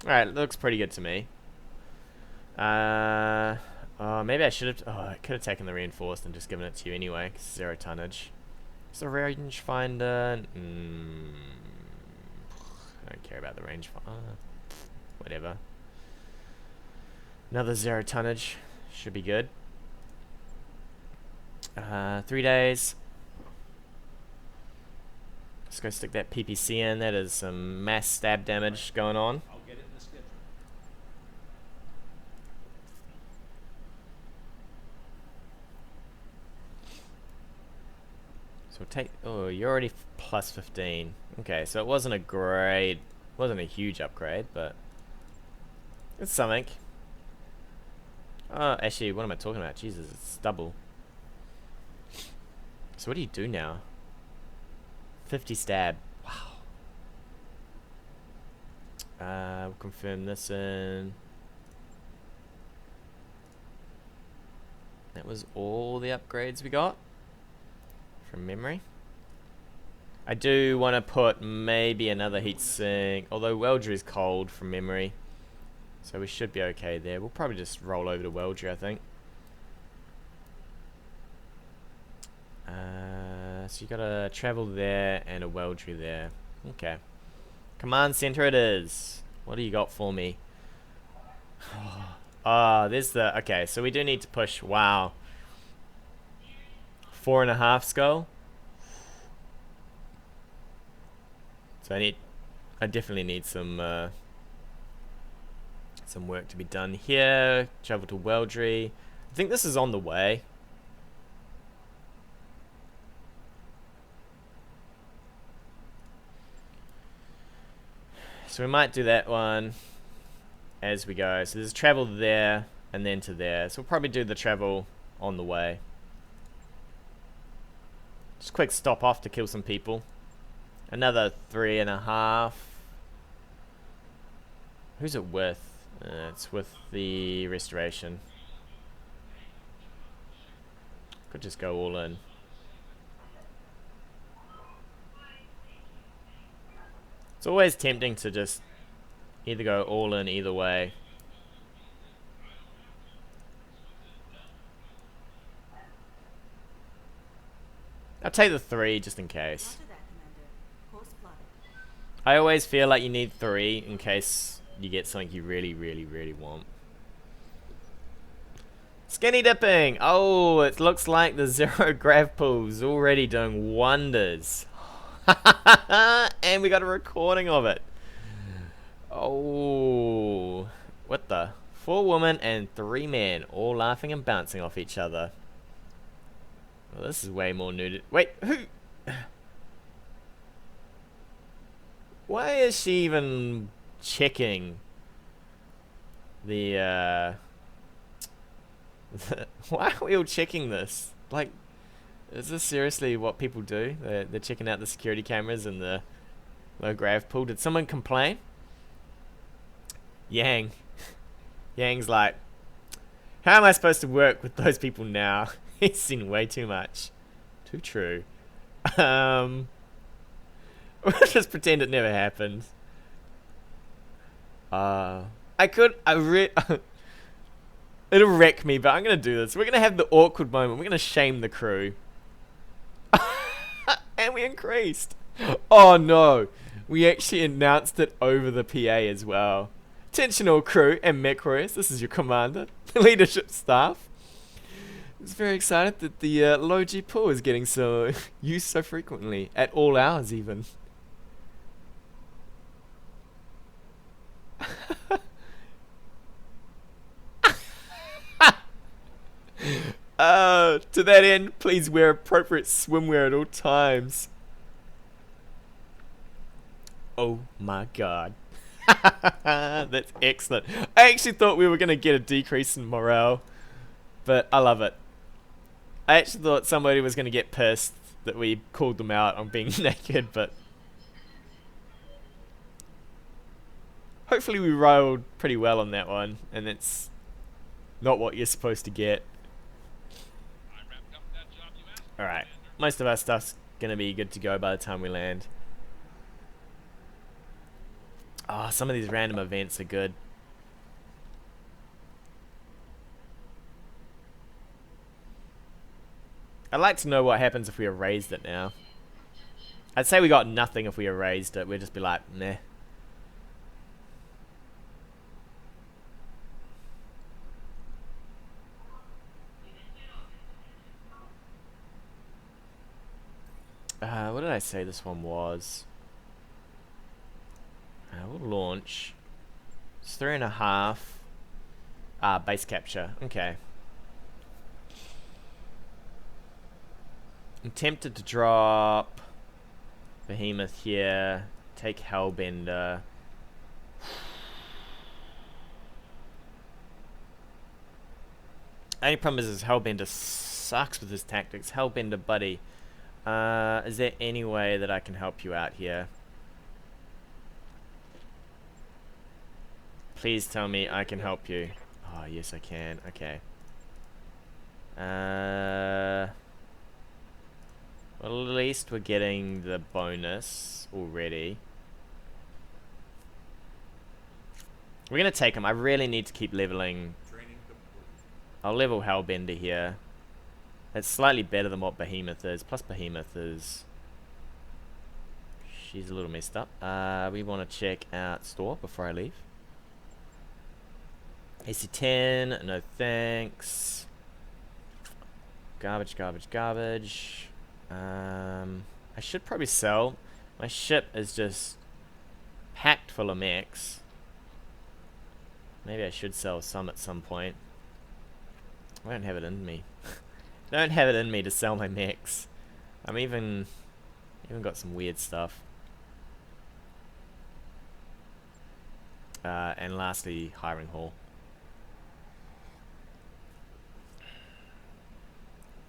Alright, looks pretty good to me. Oh, maybe I should have... Oh, I could have taken the reinforced and just given it to you anyway. 'Cause 0 tonnage. Is the rangefinder... I don't care about the rangefinder. Whatever. Another 0 tonnage. Should be good. 3 days. Let's go stick that PPC in. That is some mass stab damage going on. I'll get it in the schedule. So take... Oh, you're already plus 15. Okay, so it wasn't a great... Wasn't a huge upgrade, but... It's something. Oh, actually, what am I talking about? Jesus, it's double. So what do you do now? 50 stab. Wow. We'll confirm this in. That was all the upgrades we got from memory. I do want to put maybe another heatsink, although Weldry is cold from memory, so we should be okay there. We'll probably just roll over to Weldry, I think. So you gotta travel there and a Weldry there. Okay. Command center it is. What do you got for me? Ah, there's the... Okay, so we do need to push... Wow. 4.5 skull. So I definitely need some work to be done here. Travel to Weldry. I think this is on the way. So we might do that one as we go. So there's travel there and then to there. So we'll probably do the travel on the way. Just a quick stop off to kill some people. Another 3.5. Who's it with? It's with the restoration. Could just go all in. It's always tempting to just either go all in either way. I'll take the 3 just in case. Roger that, Commander. Course plotted. I always feel like you need 3 in case you get something you really, really, really want. Skinny dipping! Oh, it looks like the zero grav pool's already doing wonders. And we got a recording of it. Oh, what the? 4 women and 3 men, all laughing and bouncing off each other. Well, this is way more nudity. Wait, who? Why is she even checking the, why are we all checking this? Like, is this seriously what people do? They're checking out the security cameras and the low grav pool. Did someone complain? Yang's like, how am I supposed to work with those people now? He's seen way too much. Too true. We'll just pretend it never happened. It'll wreck me, but I'm gonna do this. We're gonna have the awkward moment. We're gonna shame the crew. And we increased. Oh no. We actually announced it over the PA as well. Attention all crew and MechWarriors. This is your commander, the leadership staff. I was very excited that the low G pool is getting so used so frequently. At all hours even. To that end, please wear appropriate swimwear at all times. Oh my god. That's excellent. I actually thought we were going to get a decrease in morale, but I love it. I actually thought somebody was going to get pissed that we called them out on being naked, but hopefully we rolled pretty well on that one, and it's not what you're supposed to get. Alright, most of our stuff's going to be good to go by the time we land. Oh, some of these random events are good. I'd like to know what happens if we erased it now. I'd say we got nothing if we erased it. We'd just be like, meh. What did I say this one was? We'll launch. It's 3.5. Base capture. Okay. I'm tempted to drop Behemoth here. Take Hellbender. Only problem is Hellbender sucks with his tactics. Hellbender, buddy. Is there any way that I can help you out here? Please tell me I can help you. Oh, yes I can. Okay. Well, at least we're getting the bonus already. We're gonna take him. I really need to keep leveling. I'll level Hellbender here. It's slightly better than what Behemoth is. Plus Behemoth is... she's a little messed up. We want to check out store before I leave. AC-10, no thanks. Garbage, garbage, garbage. I should probably sell. My ship is just packed full of mechs. Maybe I should sell some at some point. I don't have it in me. Don't have it in me to sell my mechs. I'm even got some weird stuff. And lastly, hiring hall.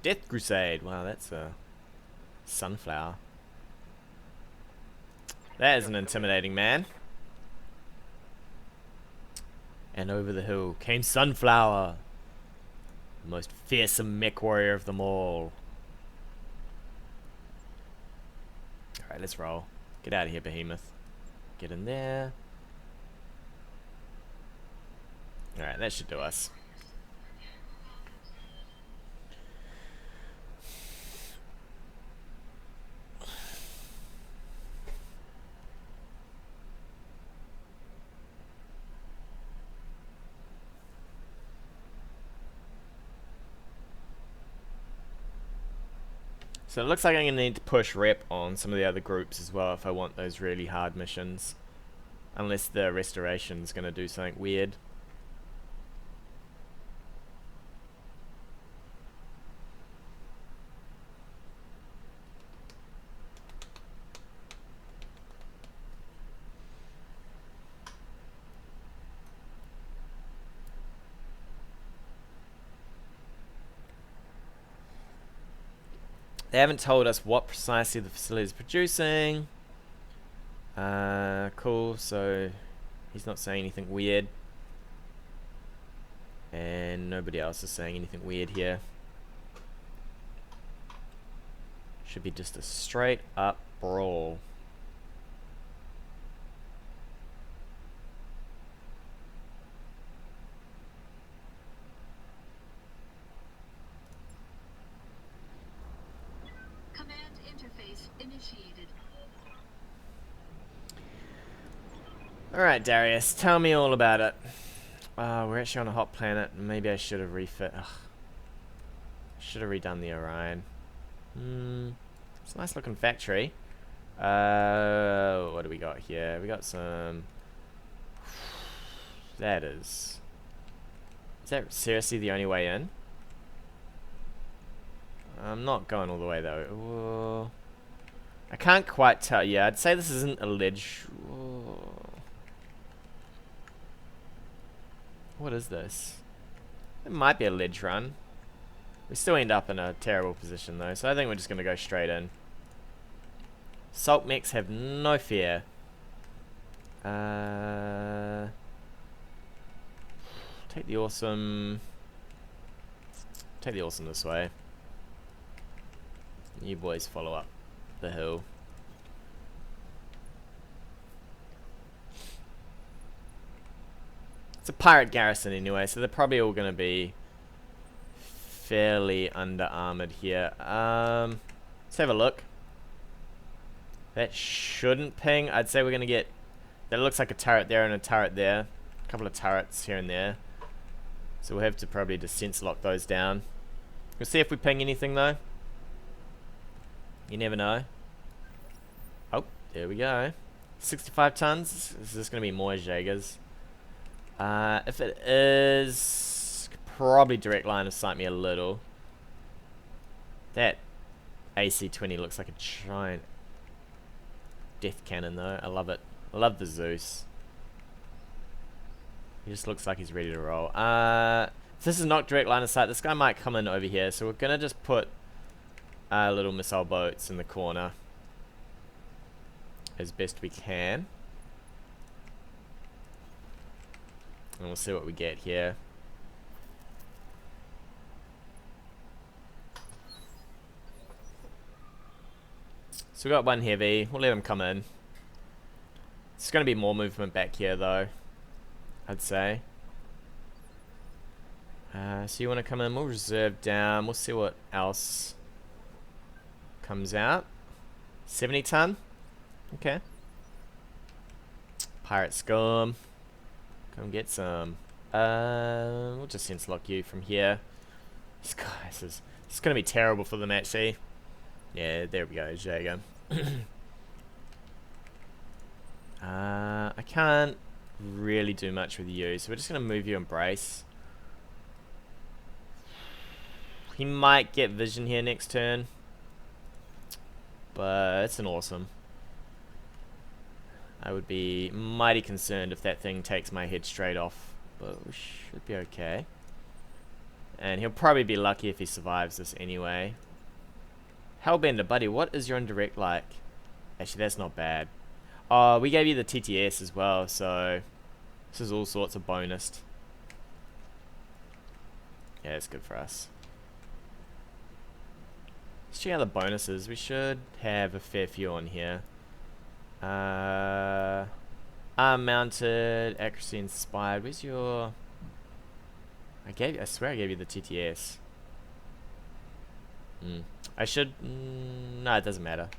Death Crusade. Wow, that's a sunflower. That is an intimidating man. And over the hill came Sunflower, the most fearsome mech warrior of them all. Alright, let's roll. Get out of here, Behemoth. Get in there. Alright, that should do us. So it looks like I'm going to need to push rep on some of the other groups as well if I want those really hard missions. Unless the restoration's going to do something weird. They haven't told us what precisely the facility is producing. Cool, so he's not saying anything weird. And nobody else is saying anything weird here. Should be just a straight up brawl. Command interface initiated. Alright, Darius, tell me all about it. We're actually on a hot planet. Maybe I should have refit. Should have redone the Orion. It's a nice looking factory. What do we got here? We got some... That is... Is that seriously the only way in? I'm not going all the way though. Whoa. I can't quite tell. Yeah, I'd say this isn't a ledge. Whoa. What is this? It might be a ledge run. We still end up in a terrible position though, so I think we're just going to go straight in. Salt mechs have no fear. Take the awesome. Take the awesome this way. You boys follow up the hill. It's a pirate garrison anyway, so they're probably all going to be fairly under armored here. Let's have a look. That shouldn't ping. I'd say we're going to get... That looks like a turret there and a turret there. A couple of turrets here and there. So we'll have to probably just sense lock those down. We'll see if we ping anything though. You never know. Oh, there we go. 65 tons. Is this going to be more Jaegers? If it is, probably direct line of sight me a little. That AC-20 looks like a giant death cannon though. I love it. I love the Zeus. He just looks like he's ready to roll. If this is not direct line of sight, this guy might come in over here. So we're going to just put little missile boats in the corner as best we can. And we'll see what we get here. So we got one heavy. We'll let him come in. It's going to be more movement back here though, I'd say. So you want to come in? We'll reserve down. We'll see what else comes out. 70 ton. Okay. Pirate scum. Come get some. We'll just sense lock you from here. This is going to be terrible for the match, see? Yeah, there we go, Jaeger. I can't really do much with you, so we're just going to move you embrace. He might get vision here next turn, but it's an awesome. I would be mighty concerned if that thing takes my head straight off, but we should be okay. And he'll probably be lucky if he survives this anyway. Hellbender, buddy, what is your indirect like? Actually, that's not bad. We gave you the TTS as well, so this is all sorts of bonus. Yeah, it's good for us. Let's check out the bonuses. We should have a fair few on here. Arm mounted, accuracy inspired. Where's your... I swear I gave you the TTS. I should... no, it doesn't matter.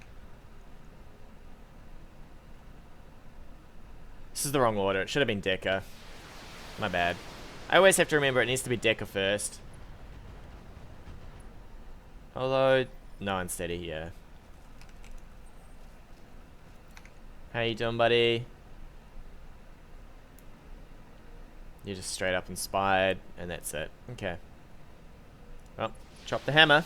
This is the wrong order. It should have been Decker. My bad. I always have to remember it needs to be Decker first. Although, No unsteady, yeah. How you doing, buddy? You're just straight up inspired, and that's it. Okay. Well, chop the hammer.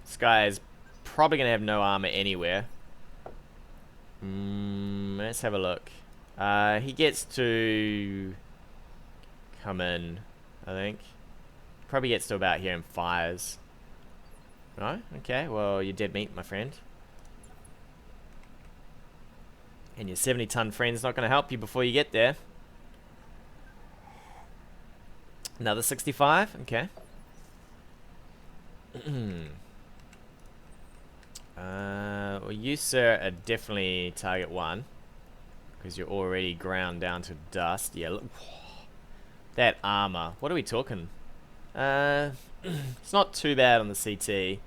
This guy is probably going to have no armor anywhere. Let's have a look. He gets to come in, I think. Probably gets to about here and fires. No? Okay, well, you're dead meat, my friend. And your 70-ton friend's not going to help you before you get there. Another 65? Okay. Well, you, sir, are definitely target 1. Because you're already ground down to dust. Yeah, look. That armor. What are we talking? It's not too bad on the CT.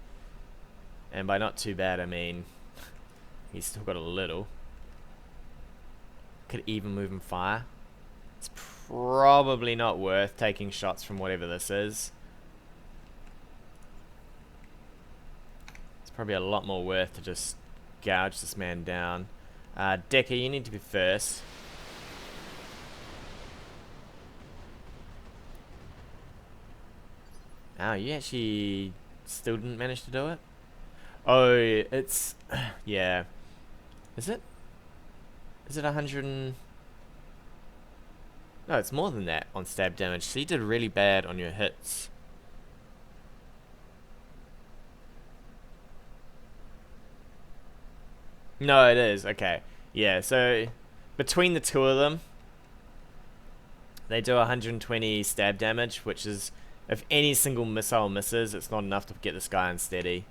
And by not too bad, I mean... he's still got a little. Could even move and fire. It's probably not worth taking shots from whatever this is. It's probably a lot more worth to just gouge this man down. Decker, you need to be first. Oh, you actually still didn't manage to do it? Oh, it's... yeah. Is it? Is it 100 and... No, it's more than that on stab damage. So you did really bad on your hits. No, it is. Okay. Yeah, so between the two of them, they do 120 stab damage, which is... if any single missile misses, it's not enough to get this guy unsteady.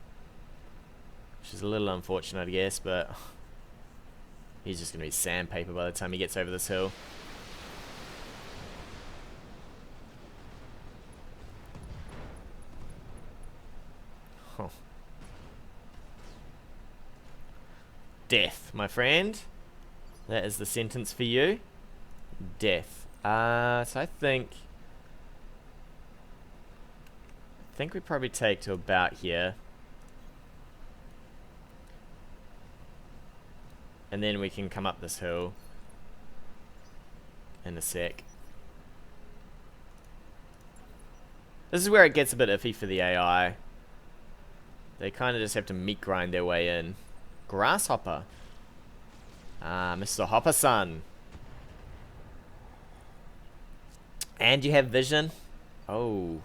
Which is a little unfortunate, I guess, but... he's just going to be sandpaper by the time he gets over this hill. Huh. Death, my friend. That is the sentence for you. Death. So I think we probably take to about here. And then we can come up this hill in a sec. This is where it gets a bit iffy for the AI. They kind of just have to meat grind their way in. Grasshopper. Mr. Hopper-san. And you have vision? Oh.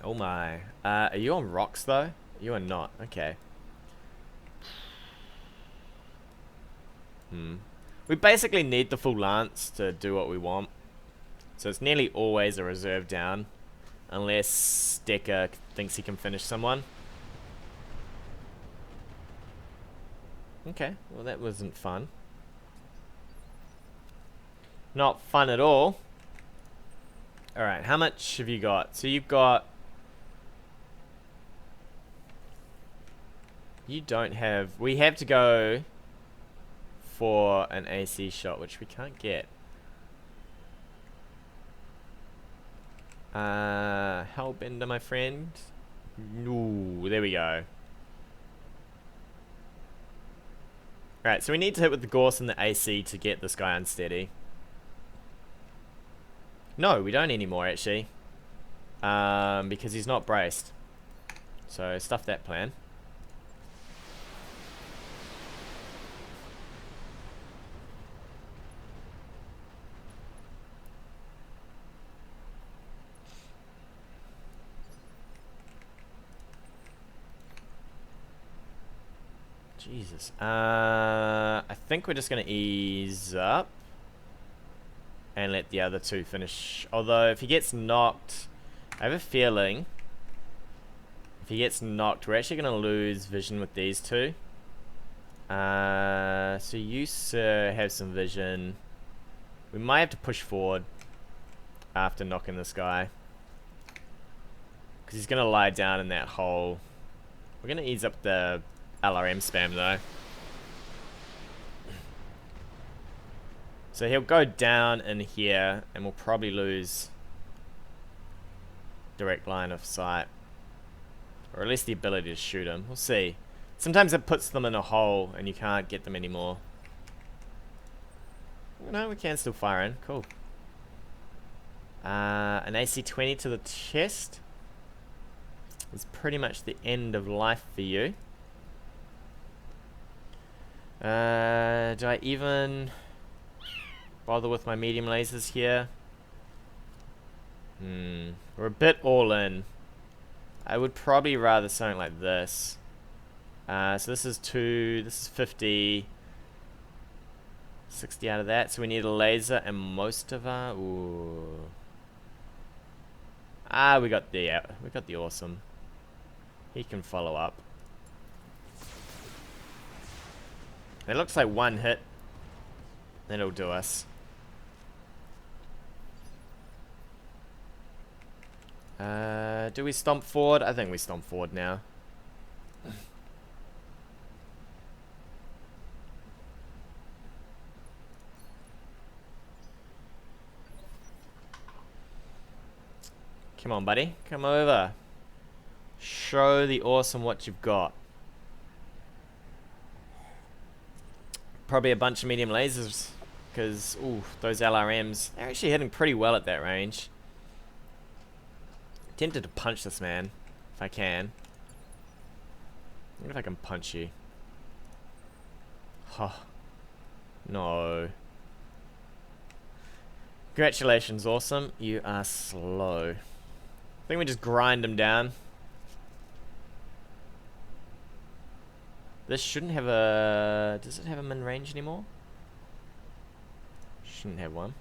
Oh my. Are you on rocks though? You are not. Okay. We basically need the full lance to do what we want. So it's nearly always a reserve down. Unless Decker thinks he can finish someone. Okay, well that wasn't fun. Not fun at all. Alright, how much have you got? So you've got... you don't have... we have to go for an AC shot, which we can't get. Hellbender, my friend. Ooh, there we go. Alright, so we need to hit with the Gorse and the AC to get this guy unsteady. No, we don't anymore, actually. Because he's not braced. So, stuff that plan. Jesus. I think we're just going to ease up. And let the other two finish. Although, if he gets knocked... I have a feeling... if he gets knocked, we're actually going to lose vision with these two. So you, sir, have some vision. We might have to push forward after knocking this guy. Because he's going to lie down in that hole. We're going to ease up the LRM spam, though. So he'll go down in here, and we'll probably lose direct line of sight. Or at least the ability to shoot him. We'll see. Sometimes it puts them in a hole, and you can't get them anymore. No, we can still fire in. Cool. An AC-20 to the chest is pretty much the end of life for you. Do I even bother with my medium lasers here? We're a bit all in. I would probably rather something like this. So this is 2, this is 50. 60 out of that, so we need a laser and most of our... Ooh. We got the awesome. He can follow up. It looks like one hit. Then it'll do us. Do we stomp forward? I think we stomp forward now. Come on, buddy. Come over. Show the awesome what you've got. Probably a bunch of medium lasers. Because, ooh, those LRMs, they're actually hitting pretty well at that range. Tempted to punch this man, if I can. I wonder if I can punch you. Huh. No. Congratulations, awesome. You are slow. I think we just grind him down. This shouldn't have a... Does it have a min range anymore? Shouldn't have one.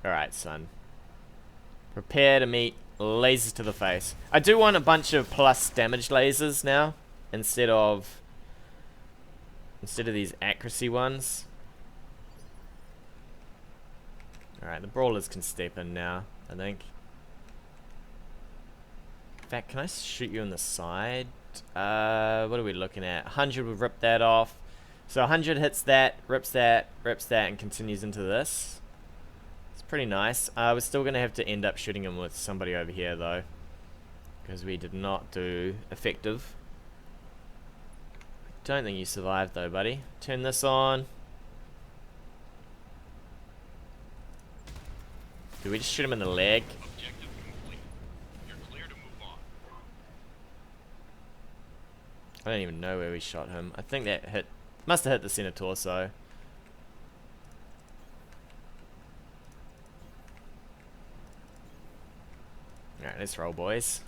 Alright, son. Prepare to meet lasers to the face. I do want a bunch of plus damage lasers now. Instead of these accuracy ones. Alright, the brawlers can step in now, I think. In fact, can I shoot you in the side? What are we looking at? 100 would rip that off. So 100 hits that, rips that, and continues into this. It's pretty nice. We're still going to have to end up shooting him with somebody over here, though. Because we did not do effective. Don't think you survived, though, buddy. Turn this on. Do we just shoot him in the leg? Objective complete. You're clear to move on. I don't even know where we shot him. I think that hit... Must have hit the center torso. Alright, let's roll, boys.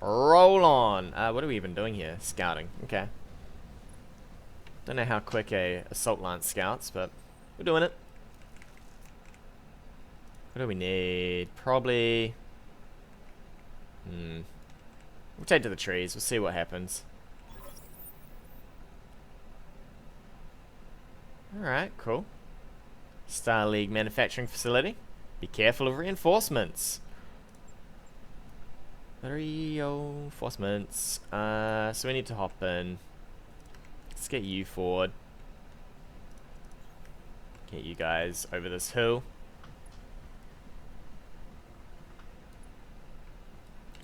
Roll on! What are we even doing here? Scouting. Okay. Don't know how quick a assault lance scouts, but we're doing it. What do we need? Probably... We'll take to the trees. We'll see what happens. Alright, cool. Star League manufacturing facility. Be careful of reinforcements. Reinforcements. So we need to hop in. Let's get you forward. Get you guys over this hill.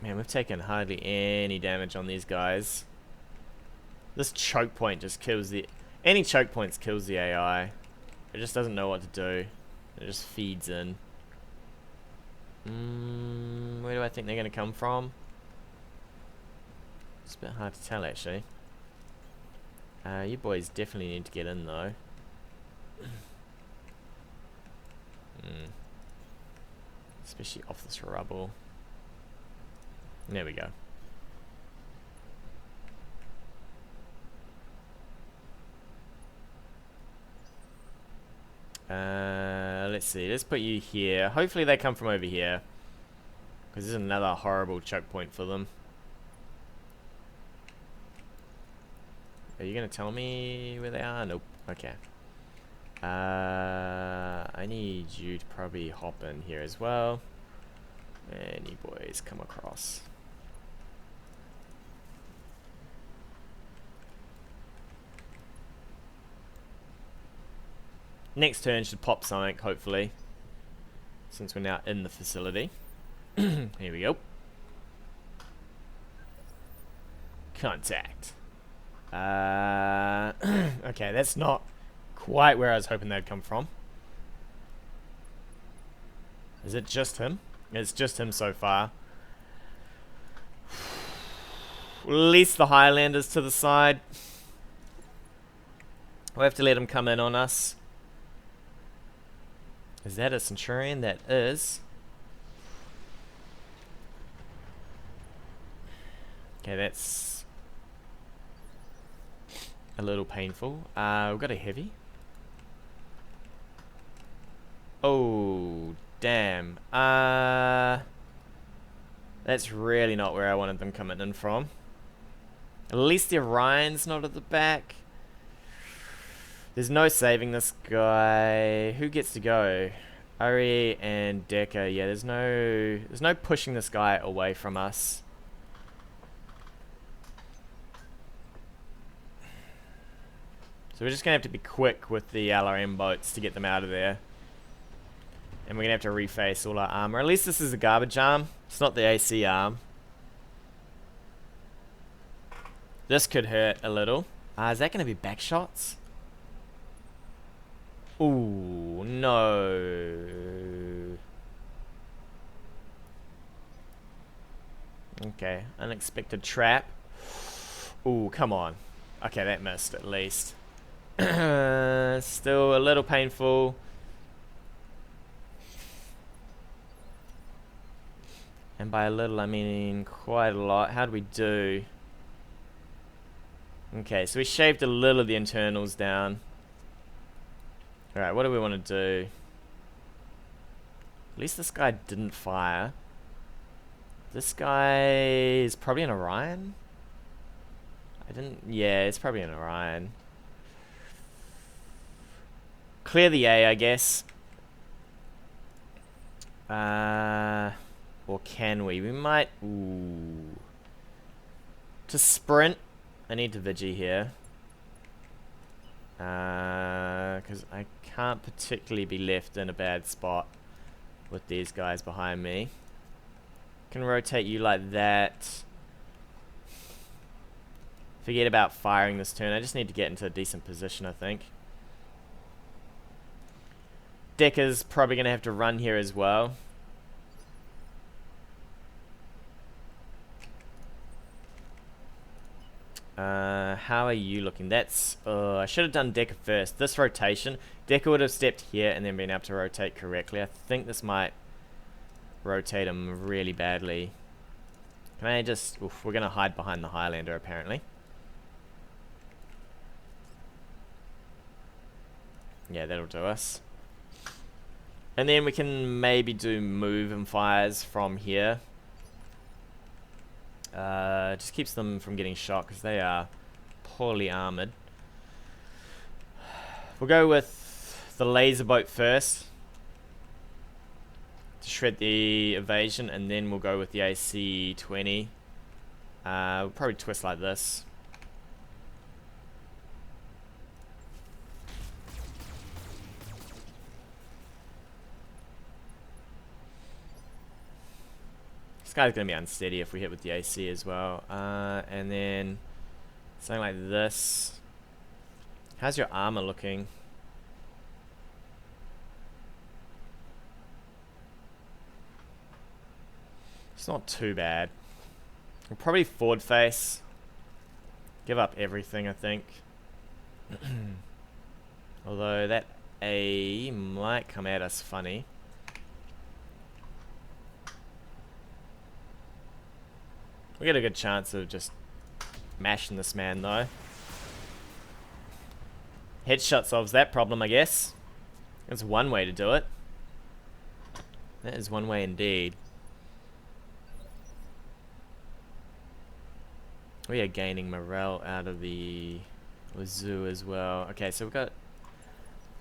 Man, we've taken hardly any damage on these guys. This choke point just kills the... Any choke points kills the AI. It just doesn't know what to do. It just feeds in. Where do I think they're going to come from? It's a bit hard to tell, actually. You boys definitely need to get in, though. Especially off this rubble. There we go. Let's see. Let's put you here. Hopefully they come from over here. Because this is another horrible choke point for them. Are you going to tell me where they are? Nope. Okay. I need you to probably hop in here as well. And you boys come across. Next turn should pop something, hopefully. Since we're now in the facility. Here we go. Contact. Okay, that's not quite where I was hoping they'd come from. Is it just him? It's just him so far. Release the Highlanders to the side. We'll have to let him come in on us. Is that a Centurion? That is. Okay, that's a little painful. We've got a heavy. Oh, damn. That's really not where I wanted them coming in from. At least the Orion's not at the back. There's no saving this guy. Who gets to go? Ari and Decker. Yeah, there's no pushing this guy away from us. So we're just gonna have to be quick with the LRM boats to get them out of there. And we're gonna have to reface all our armor. At least this is a garbage arm. It's not the AC arm. This could hurt a little. Is that gonna be back shots? Ooh, no. Okay, unexpected trap. Ooh, come on. Okay, that missed at least. Still a little painful. And by a little, I mean quite a lot. How do we do? Okay, so we shaved a little of the internals down. Alright, what do we want to do? At least this guy didn't fire. This guy is probably an Orion? Yeah, it's probably an Orion. Clear the A, I guess. Or can we? We might... Ooh. To sprint, I need to Vigi here. Because I can't particularly be left in a bad spot with these guys behind me. Can rotate you like that. Forget about firing this turn. I just need to get into a decent position, I think. Decker's probably going to have to run here as well. How are you looking? That's... I should have done Decker first. This rotation, Decker would have stepped here and then been able to rotate correctly. I think this might rotate him really badly. Can I just... Oof, we're going to hide behind the Highlander, apparently. Yeah, that'll do us. And then we can maybe do move and fires from here. Just keeps them from getting shot because they are poorly armored. We'll go with the laser boat first to shred the evasion, and then we'll go with the AC-20. We'll probably twist like this. This guy's going to be unsteady if we hit with the AC as well. And then something like this. How's your armor looking? It's not too bad. We'll probably forward face. Give up everything, I think. Although that A might come at us funny. We get a good chance of just mashing this man, though. Headshot solves that problem, I guess. That's one way to do it. That is one way indeed. We are gaining morale out of the zoo as well. Okay, so we've got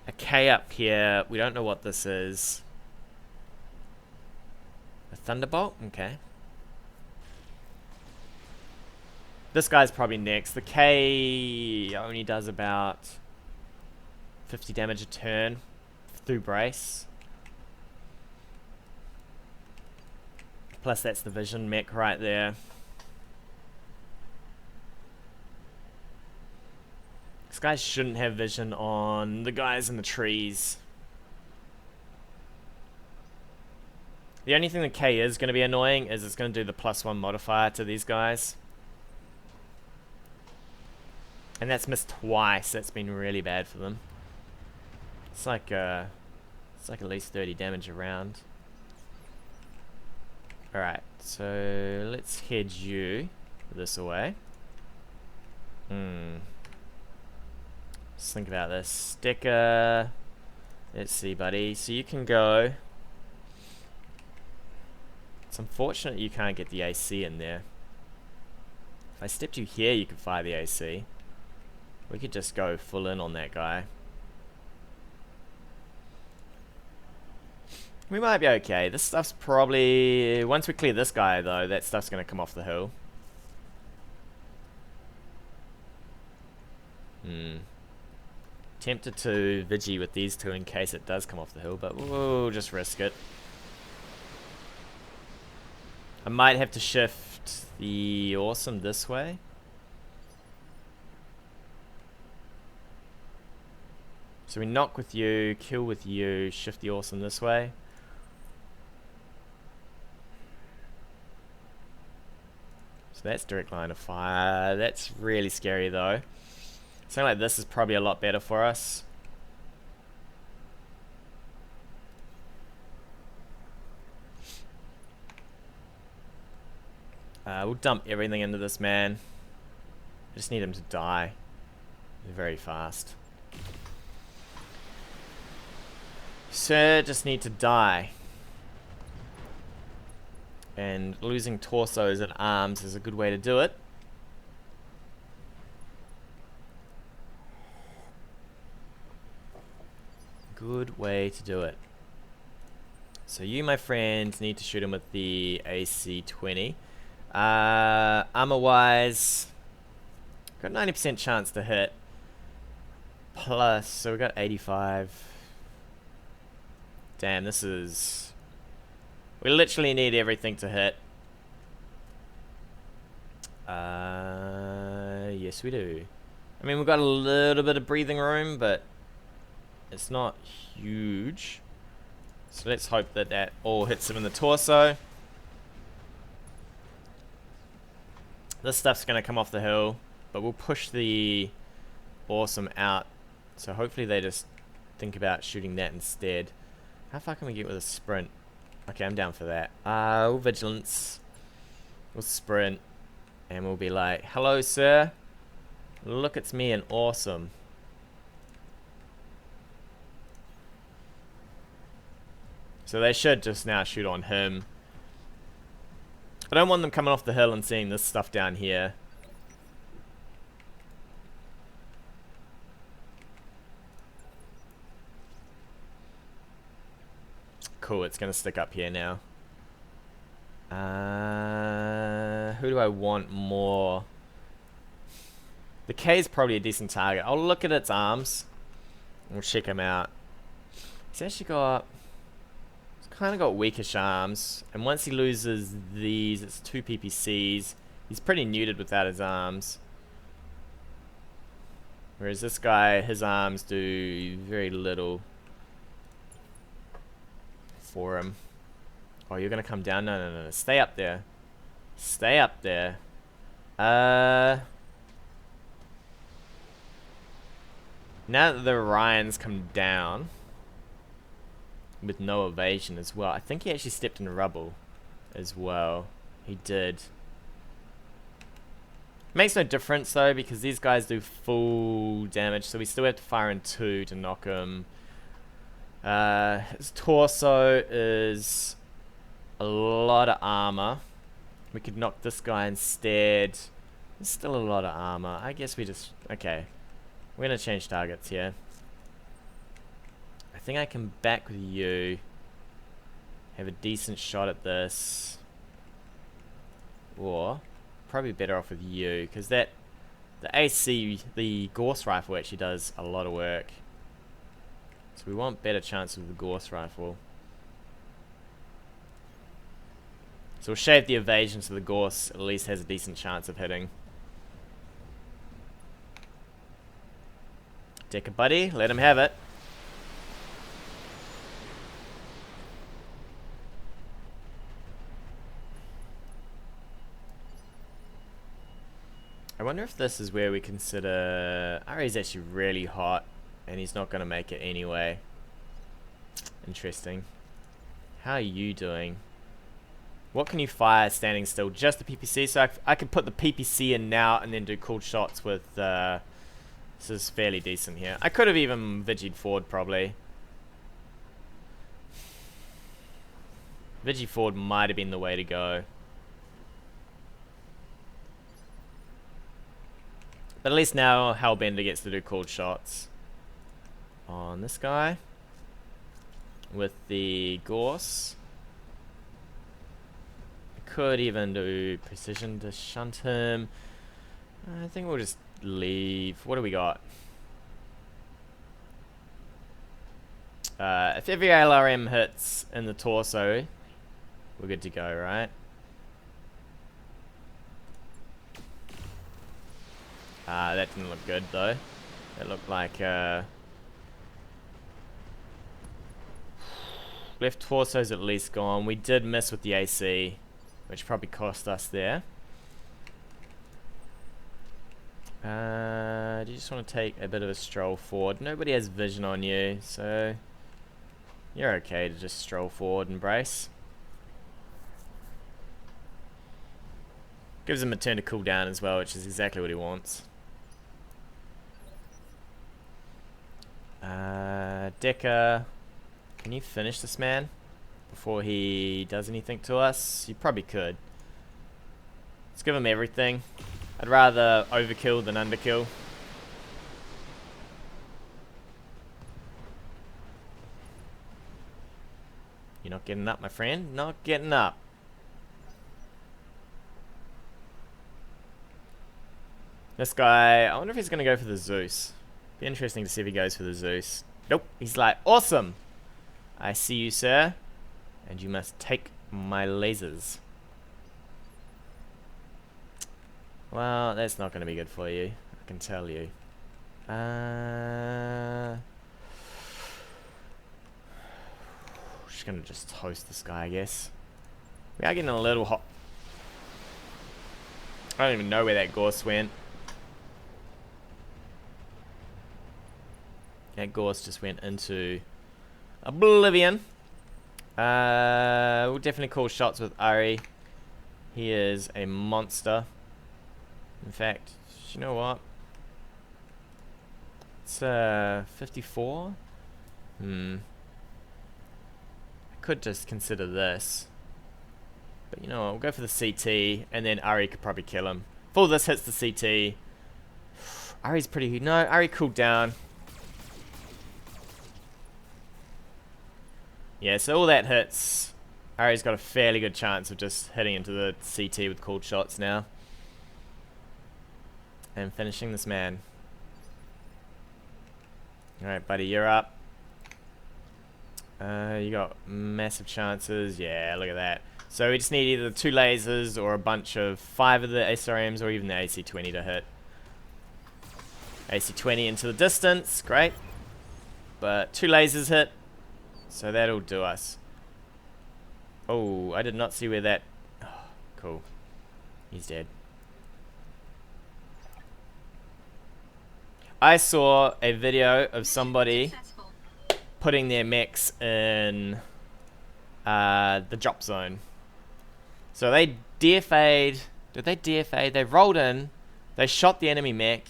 a K up here. We don't know what this is. A Thunderbolt? Okay. This guy's probably next. The K only does about 50 damage a turn through brace. Plus that's the vision mech right there. This guy shouldn't have vision on the guys in the trees. The only thing the K is going to be annoying is it's going to do the +1 modifier to these guys. And that's missed twice. That's been really bad for them. It's like at least 30 damage a round. Alright, so let's head you this away. Let's think about this. Sticker. Let's see, buddy. So you can go. It's unfortunate you can't get the AC in there. If I stepped you here, you could fire the AC. We could just go full in on that guy. We might be okay. This stuff's probably... Once we clear this guy, though, that stuff's going to come off the hill. Tempted to Vigi with these two in case it does come off the hill, but we'll just risk it. I might have to shift the awesome this way. So we knock with you, kill with you, shift the awesome this way. So that's direct line of fire. That's really scary though. Something like this is probably a lot better for us. We'll dump everything into this man. I just need him to die very fast. Sir, just need to die. And losing torsos and arms is a good way to do it. Good way to do it. So you, my friend, need to shoot him with the AC-20. Armor-wise, got 90% chance to hit. Plus, so we got 85. Damn, this is... We literally need everything to hit. Yes we do. I mean, we've got a little bit of breathing room, but it's not huge. So let's hope that that all hits him in the torso. This stuff's going to come off the hill, but we'll push the awesome out. So hopefully they just think about shooting that instead. How far can we get with a sprint? Okay, I'm down for that. We'll vigilance. We'll sprint. And we'll be like, hello, sir. Look, it's me and awesome. So they should just now shoot on him. I don't want them coming off the hill and seeing this stuff down here. Cool, it's gonna stick up here now. Who do I want more? The K is probably a decent target. I'll look at its arms. We'll check him out. He's actually got... kind of got weakish arms, and once he loses these, it's 2 PPCs. He's pretty neutered without his arms, whereas this guy, his arms do very little for him. Oh, you're gonna come down? No, stay up there, stay up there. Now that the Orions come down with no evasion as well. I think he actually stepped in rubble as well. He did. Makes no difference though, because these guys do full damage, so we still have to fire in 2 to knock him. His torso is a lot of armor. We could knock this guy instead. There's still a lot of armor. I guess we just... Okay. We're gonna change targets here. I think I can back with you. Have a decent shot at this. Or probably better off with you, because that the AC, the Gauss rifle actually does a lot of work. So we want better chance with the Gorse rifle. So we'll shave the evasion so the Gorse at least has a decent chance of hitting. Decker buddy, let him have it. I wonder if this is where we consider... Ari's actually really hot, and he's not going to make it anyway. Interesting. How are you doing? What can you fire standing still? Just the PPC? So I could put the PPC in now and then do cool shots with... this is fairly decent here. I could have even Vigied forward, probably. Vigi forward might have been the way to go. But at least now Hellbender gets to do cool shots on this guy with the Gorse. I could even do precision to shunt him. I think we'll just leave. What do we got? If every LRM hits in the torso, we're good to go, right? That didn't look good though. It looked like left torso's at least gone. We did miss with the AC, which probably cost us there. Do you just want to take a bit of a stroll forward? Nobody has vision on you, so you're okay to just stroll forward and brace. Gives him a turn to cool down as well, which is exactly what he wants. Decker, can you finish this man before he does anything to us? You probably could. Let's give him everything. I'd rather overkill than underkill. You're not getting up, my friend. Not getting up. This guy, I wonder if he's going to go for the Zeus. Be interesting to see if he goes for the Zeus. Nope. He's like, awesome. I see you, sir. And you must take my lasers. Well, that's not going to be good for you. I can tell you. Just going to just toast this guy, I guess. We are getting a little hot. I don't even know where that Gorse went. That Gorse just went into oblivion. We'll definitely call shots with Ari. He is a monster. In fact, you know what? It's 54. I could just consider this. But you know what? We'll go for the CT, and then Ari could probably kill him. If all this hits the CT, Ari's pretty... No, Ari cooled down. Yeah, so all that hits. Ari's got a fairly good chance of just hitting into the CT with cooled shots now. And finishing this man. Alright, buddy, you're up. You got massive chances. Yeah, look at that. So we just need either 2 lasers or a bunch of 5 of the SRMs or even the AC-20 to hit. AC-20 into the distance. Great. But 2 lasers hit. So that'll do us. Oh, I did not see where that... Oh, cool. He's dead. I saw a video of somebody putting their mechs in the drop zone. So they DFA'd... Did they DFA? They rolled in, they shot the enemy mech,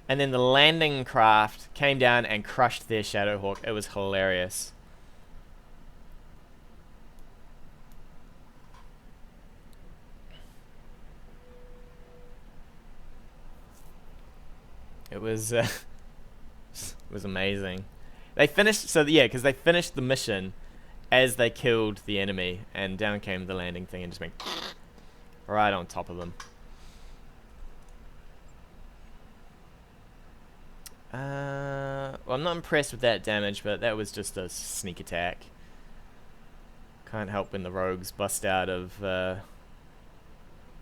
and then the landing craft came down and crushed their Shadowhawk. It was hilarious. It was it was amazing. They finished, so yeah, because they finished the mission as they killed the enemy, and down came the landing thing and just went right on top of them. Well, I'm not impressed with that damage, but that was just a sneak attack. Can't help when the rogues bust out of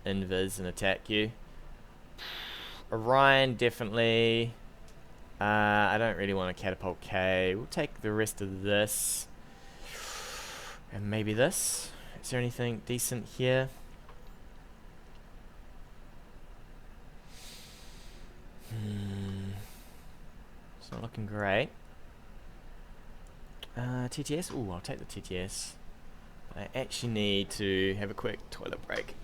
invis and attack you. Orion, definitely. I don't really want a catapult K. We'll take the rest of this. And maybe this. Is there anything decent here? It's not looking great. TTS? Ooh, I'll take the TTS. I actually need to have a quick toilet break.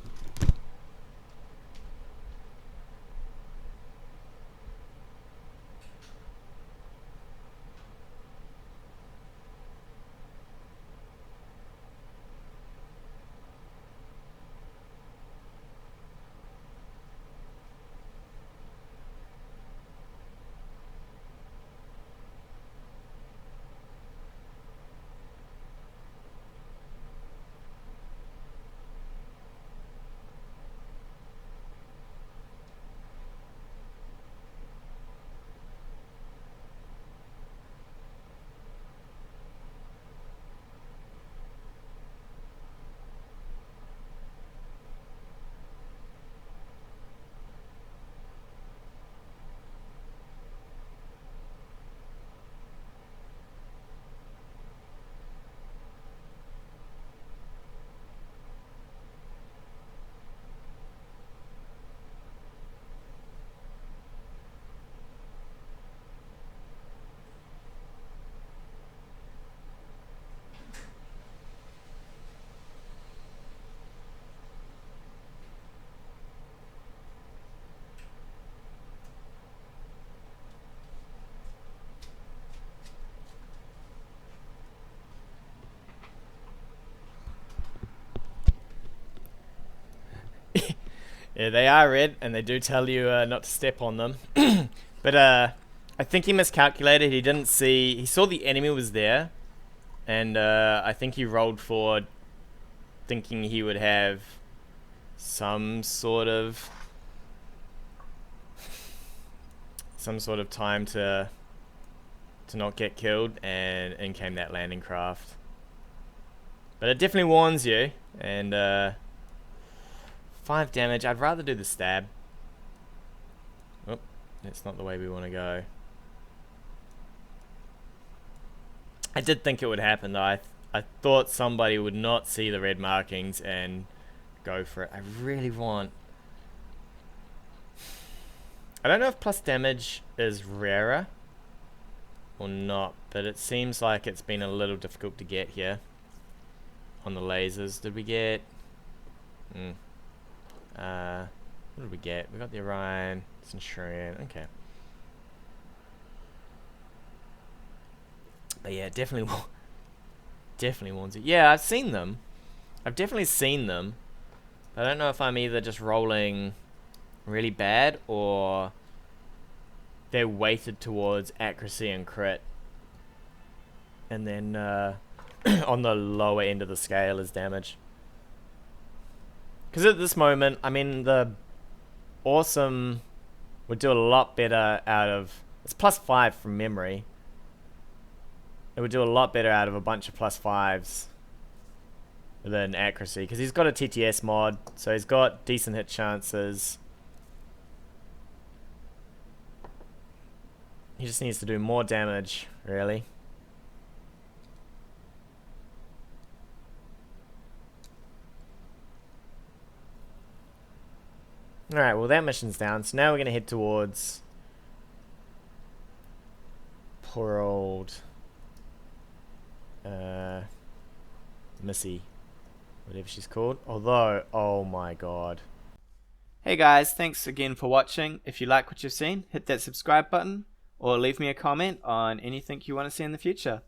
Yeah, they are red, and they do tell you not to step on them. But I think he miscalculated. He didn't see... He saw the enemy was there, and I think he rolled forward thinking he would have some sort of time to not get killed, and in came that landing craft. But it definitely warns you, and 5 damage. I'd rather do the stab. Oh, that's not the way we want to go. I did think it would happen though. I thought somebody would not see the red markings and go for it. I really want... I don't know if plus damage is rarer or not, but it seems like it's been a little difficult to get here on the lasers. Did we get... what did we get? We got the Orion, Centurion, okay. But yeah, definitely warns you. Yeah, I've seen them. I've definitely seen them. But I don't know if I'm either just rolling really bad or they're weighted towards accuracy and crit. And then on the lower end of the scale is damage. Because at this moment, I mean, the awesome would do a lot better out of... It's +5 from memory. It would do a lot better out of a bunch of +5s than accuracy. Because he's got a TTS mod, so he's got decent hit chances. He just needs to do more damage, really. Alright, well that mission's down, so now we're going to head towards poor old Missy, whatever she's called. Although, oh my god. Hey guys, thanks again for watching. If you like what you've seen, hit that subscribe button or leave me a comment on anything you want to see in the future.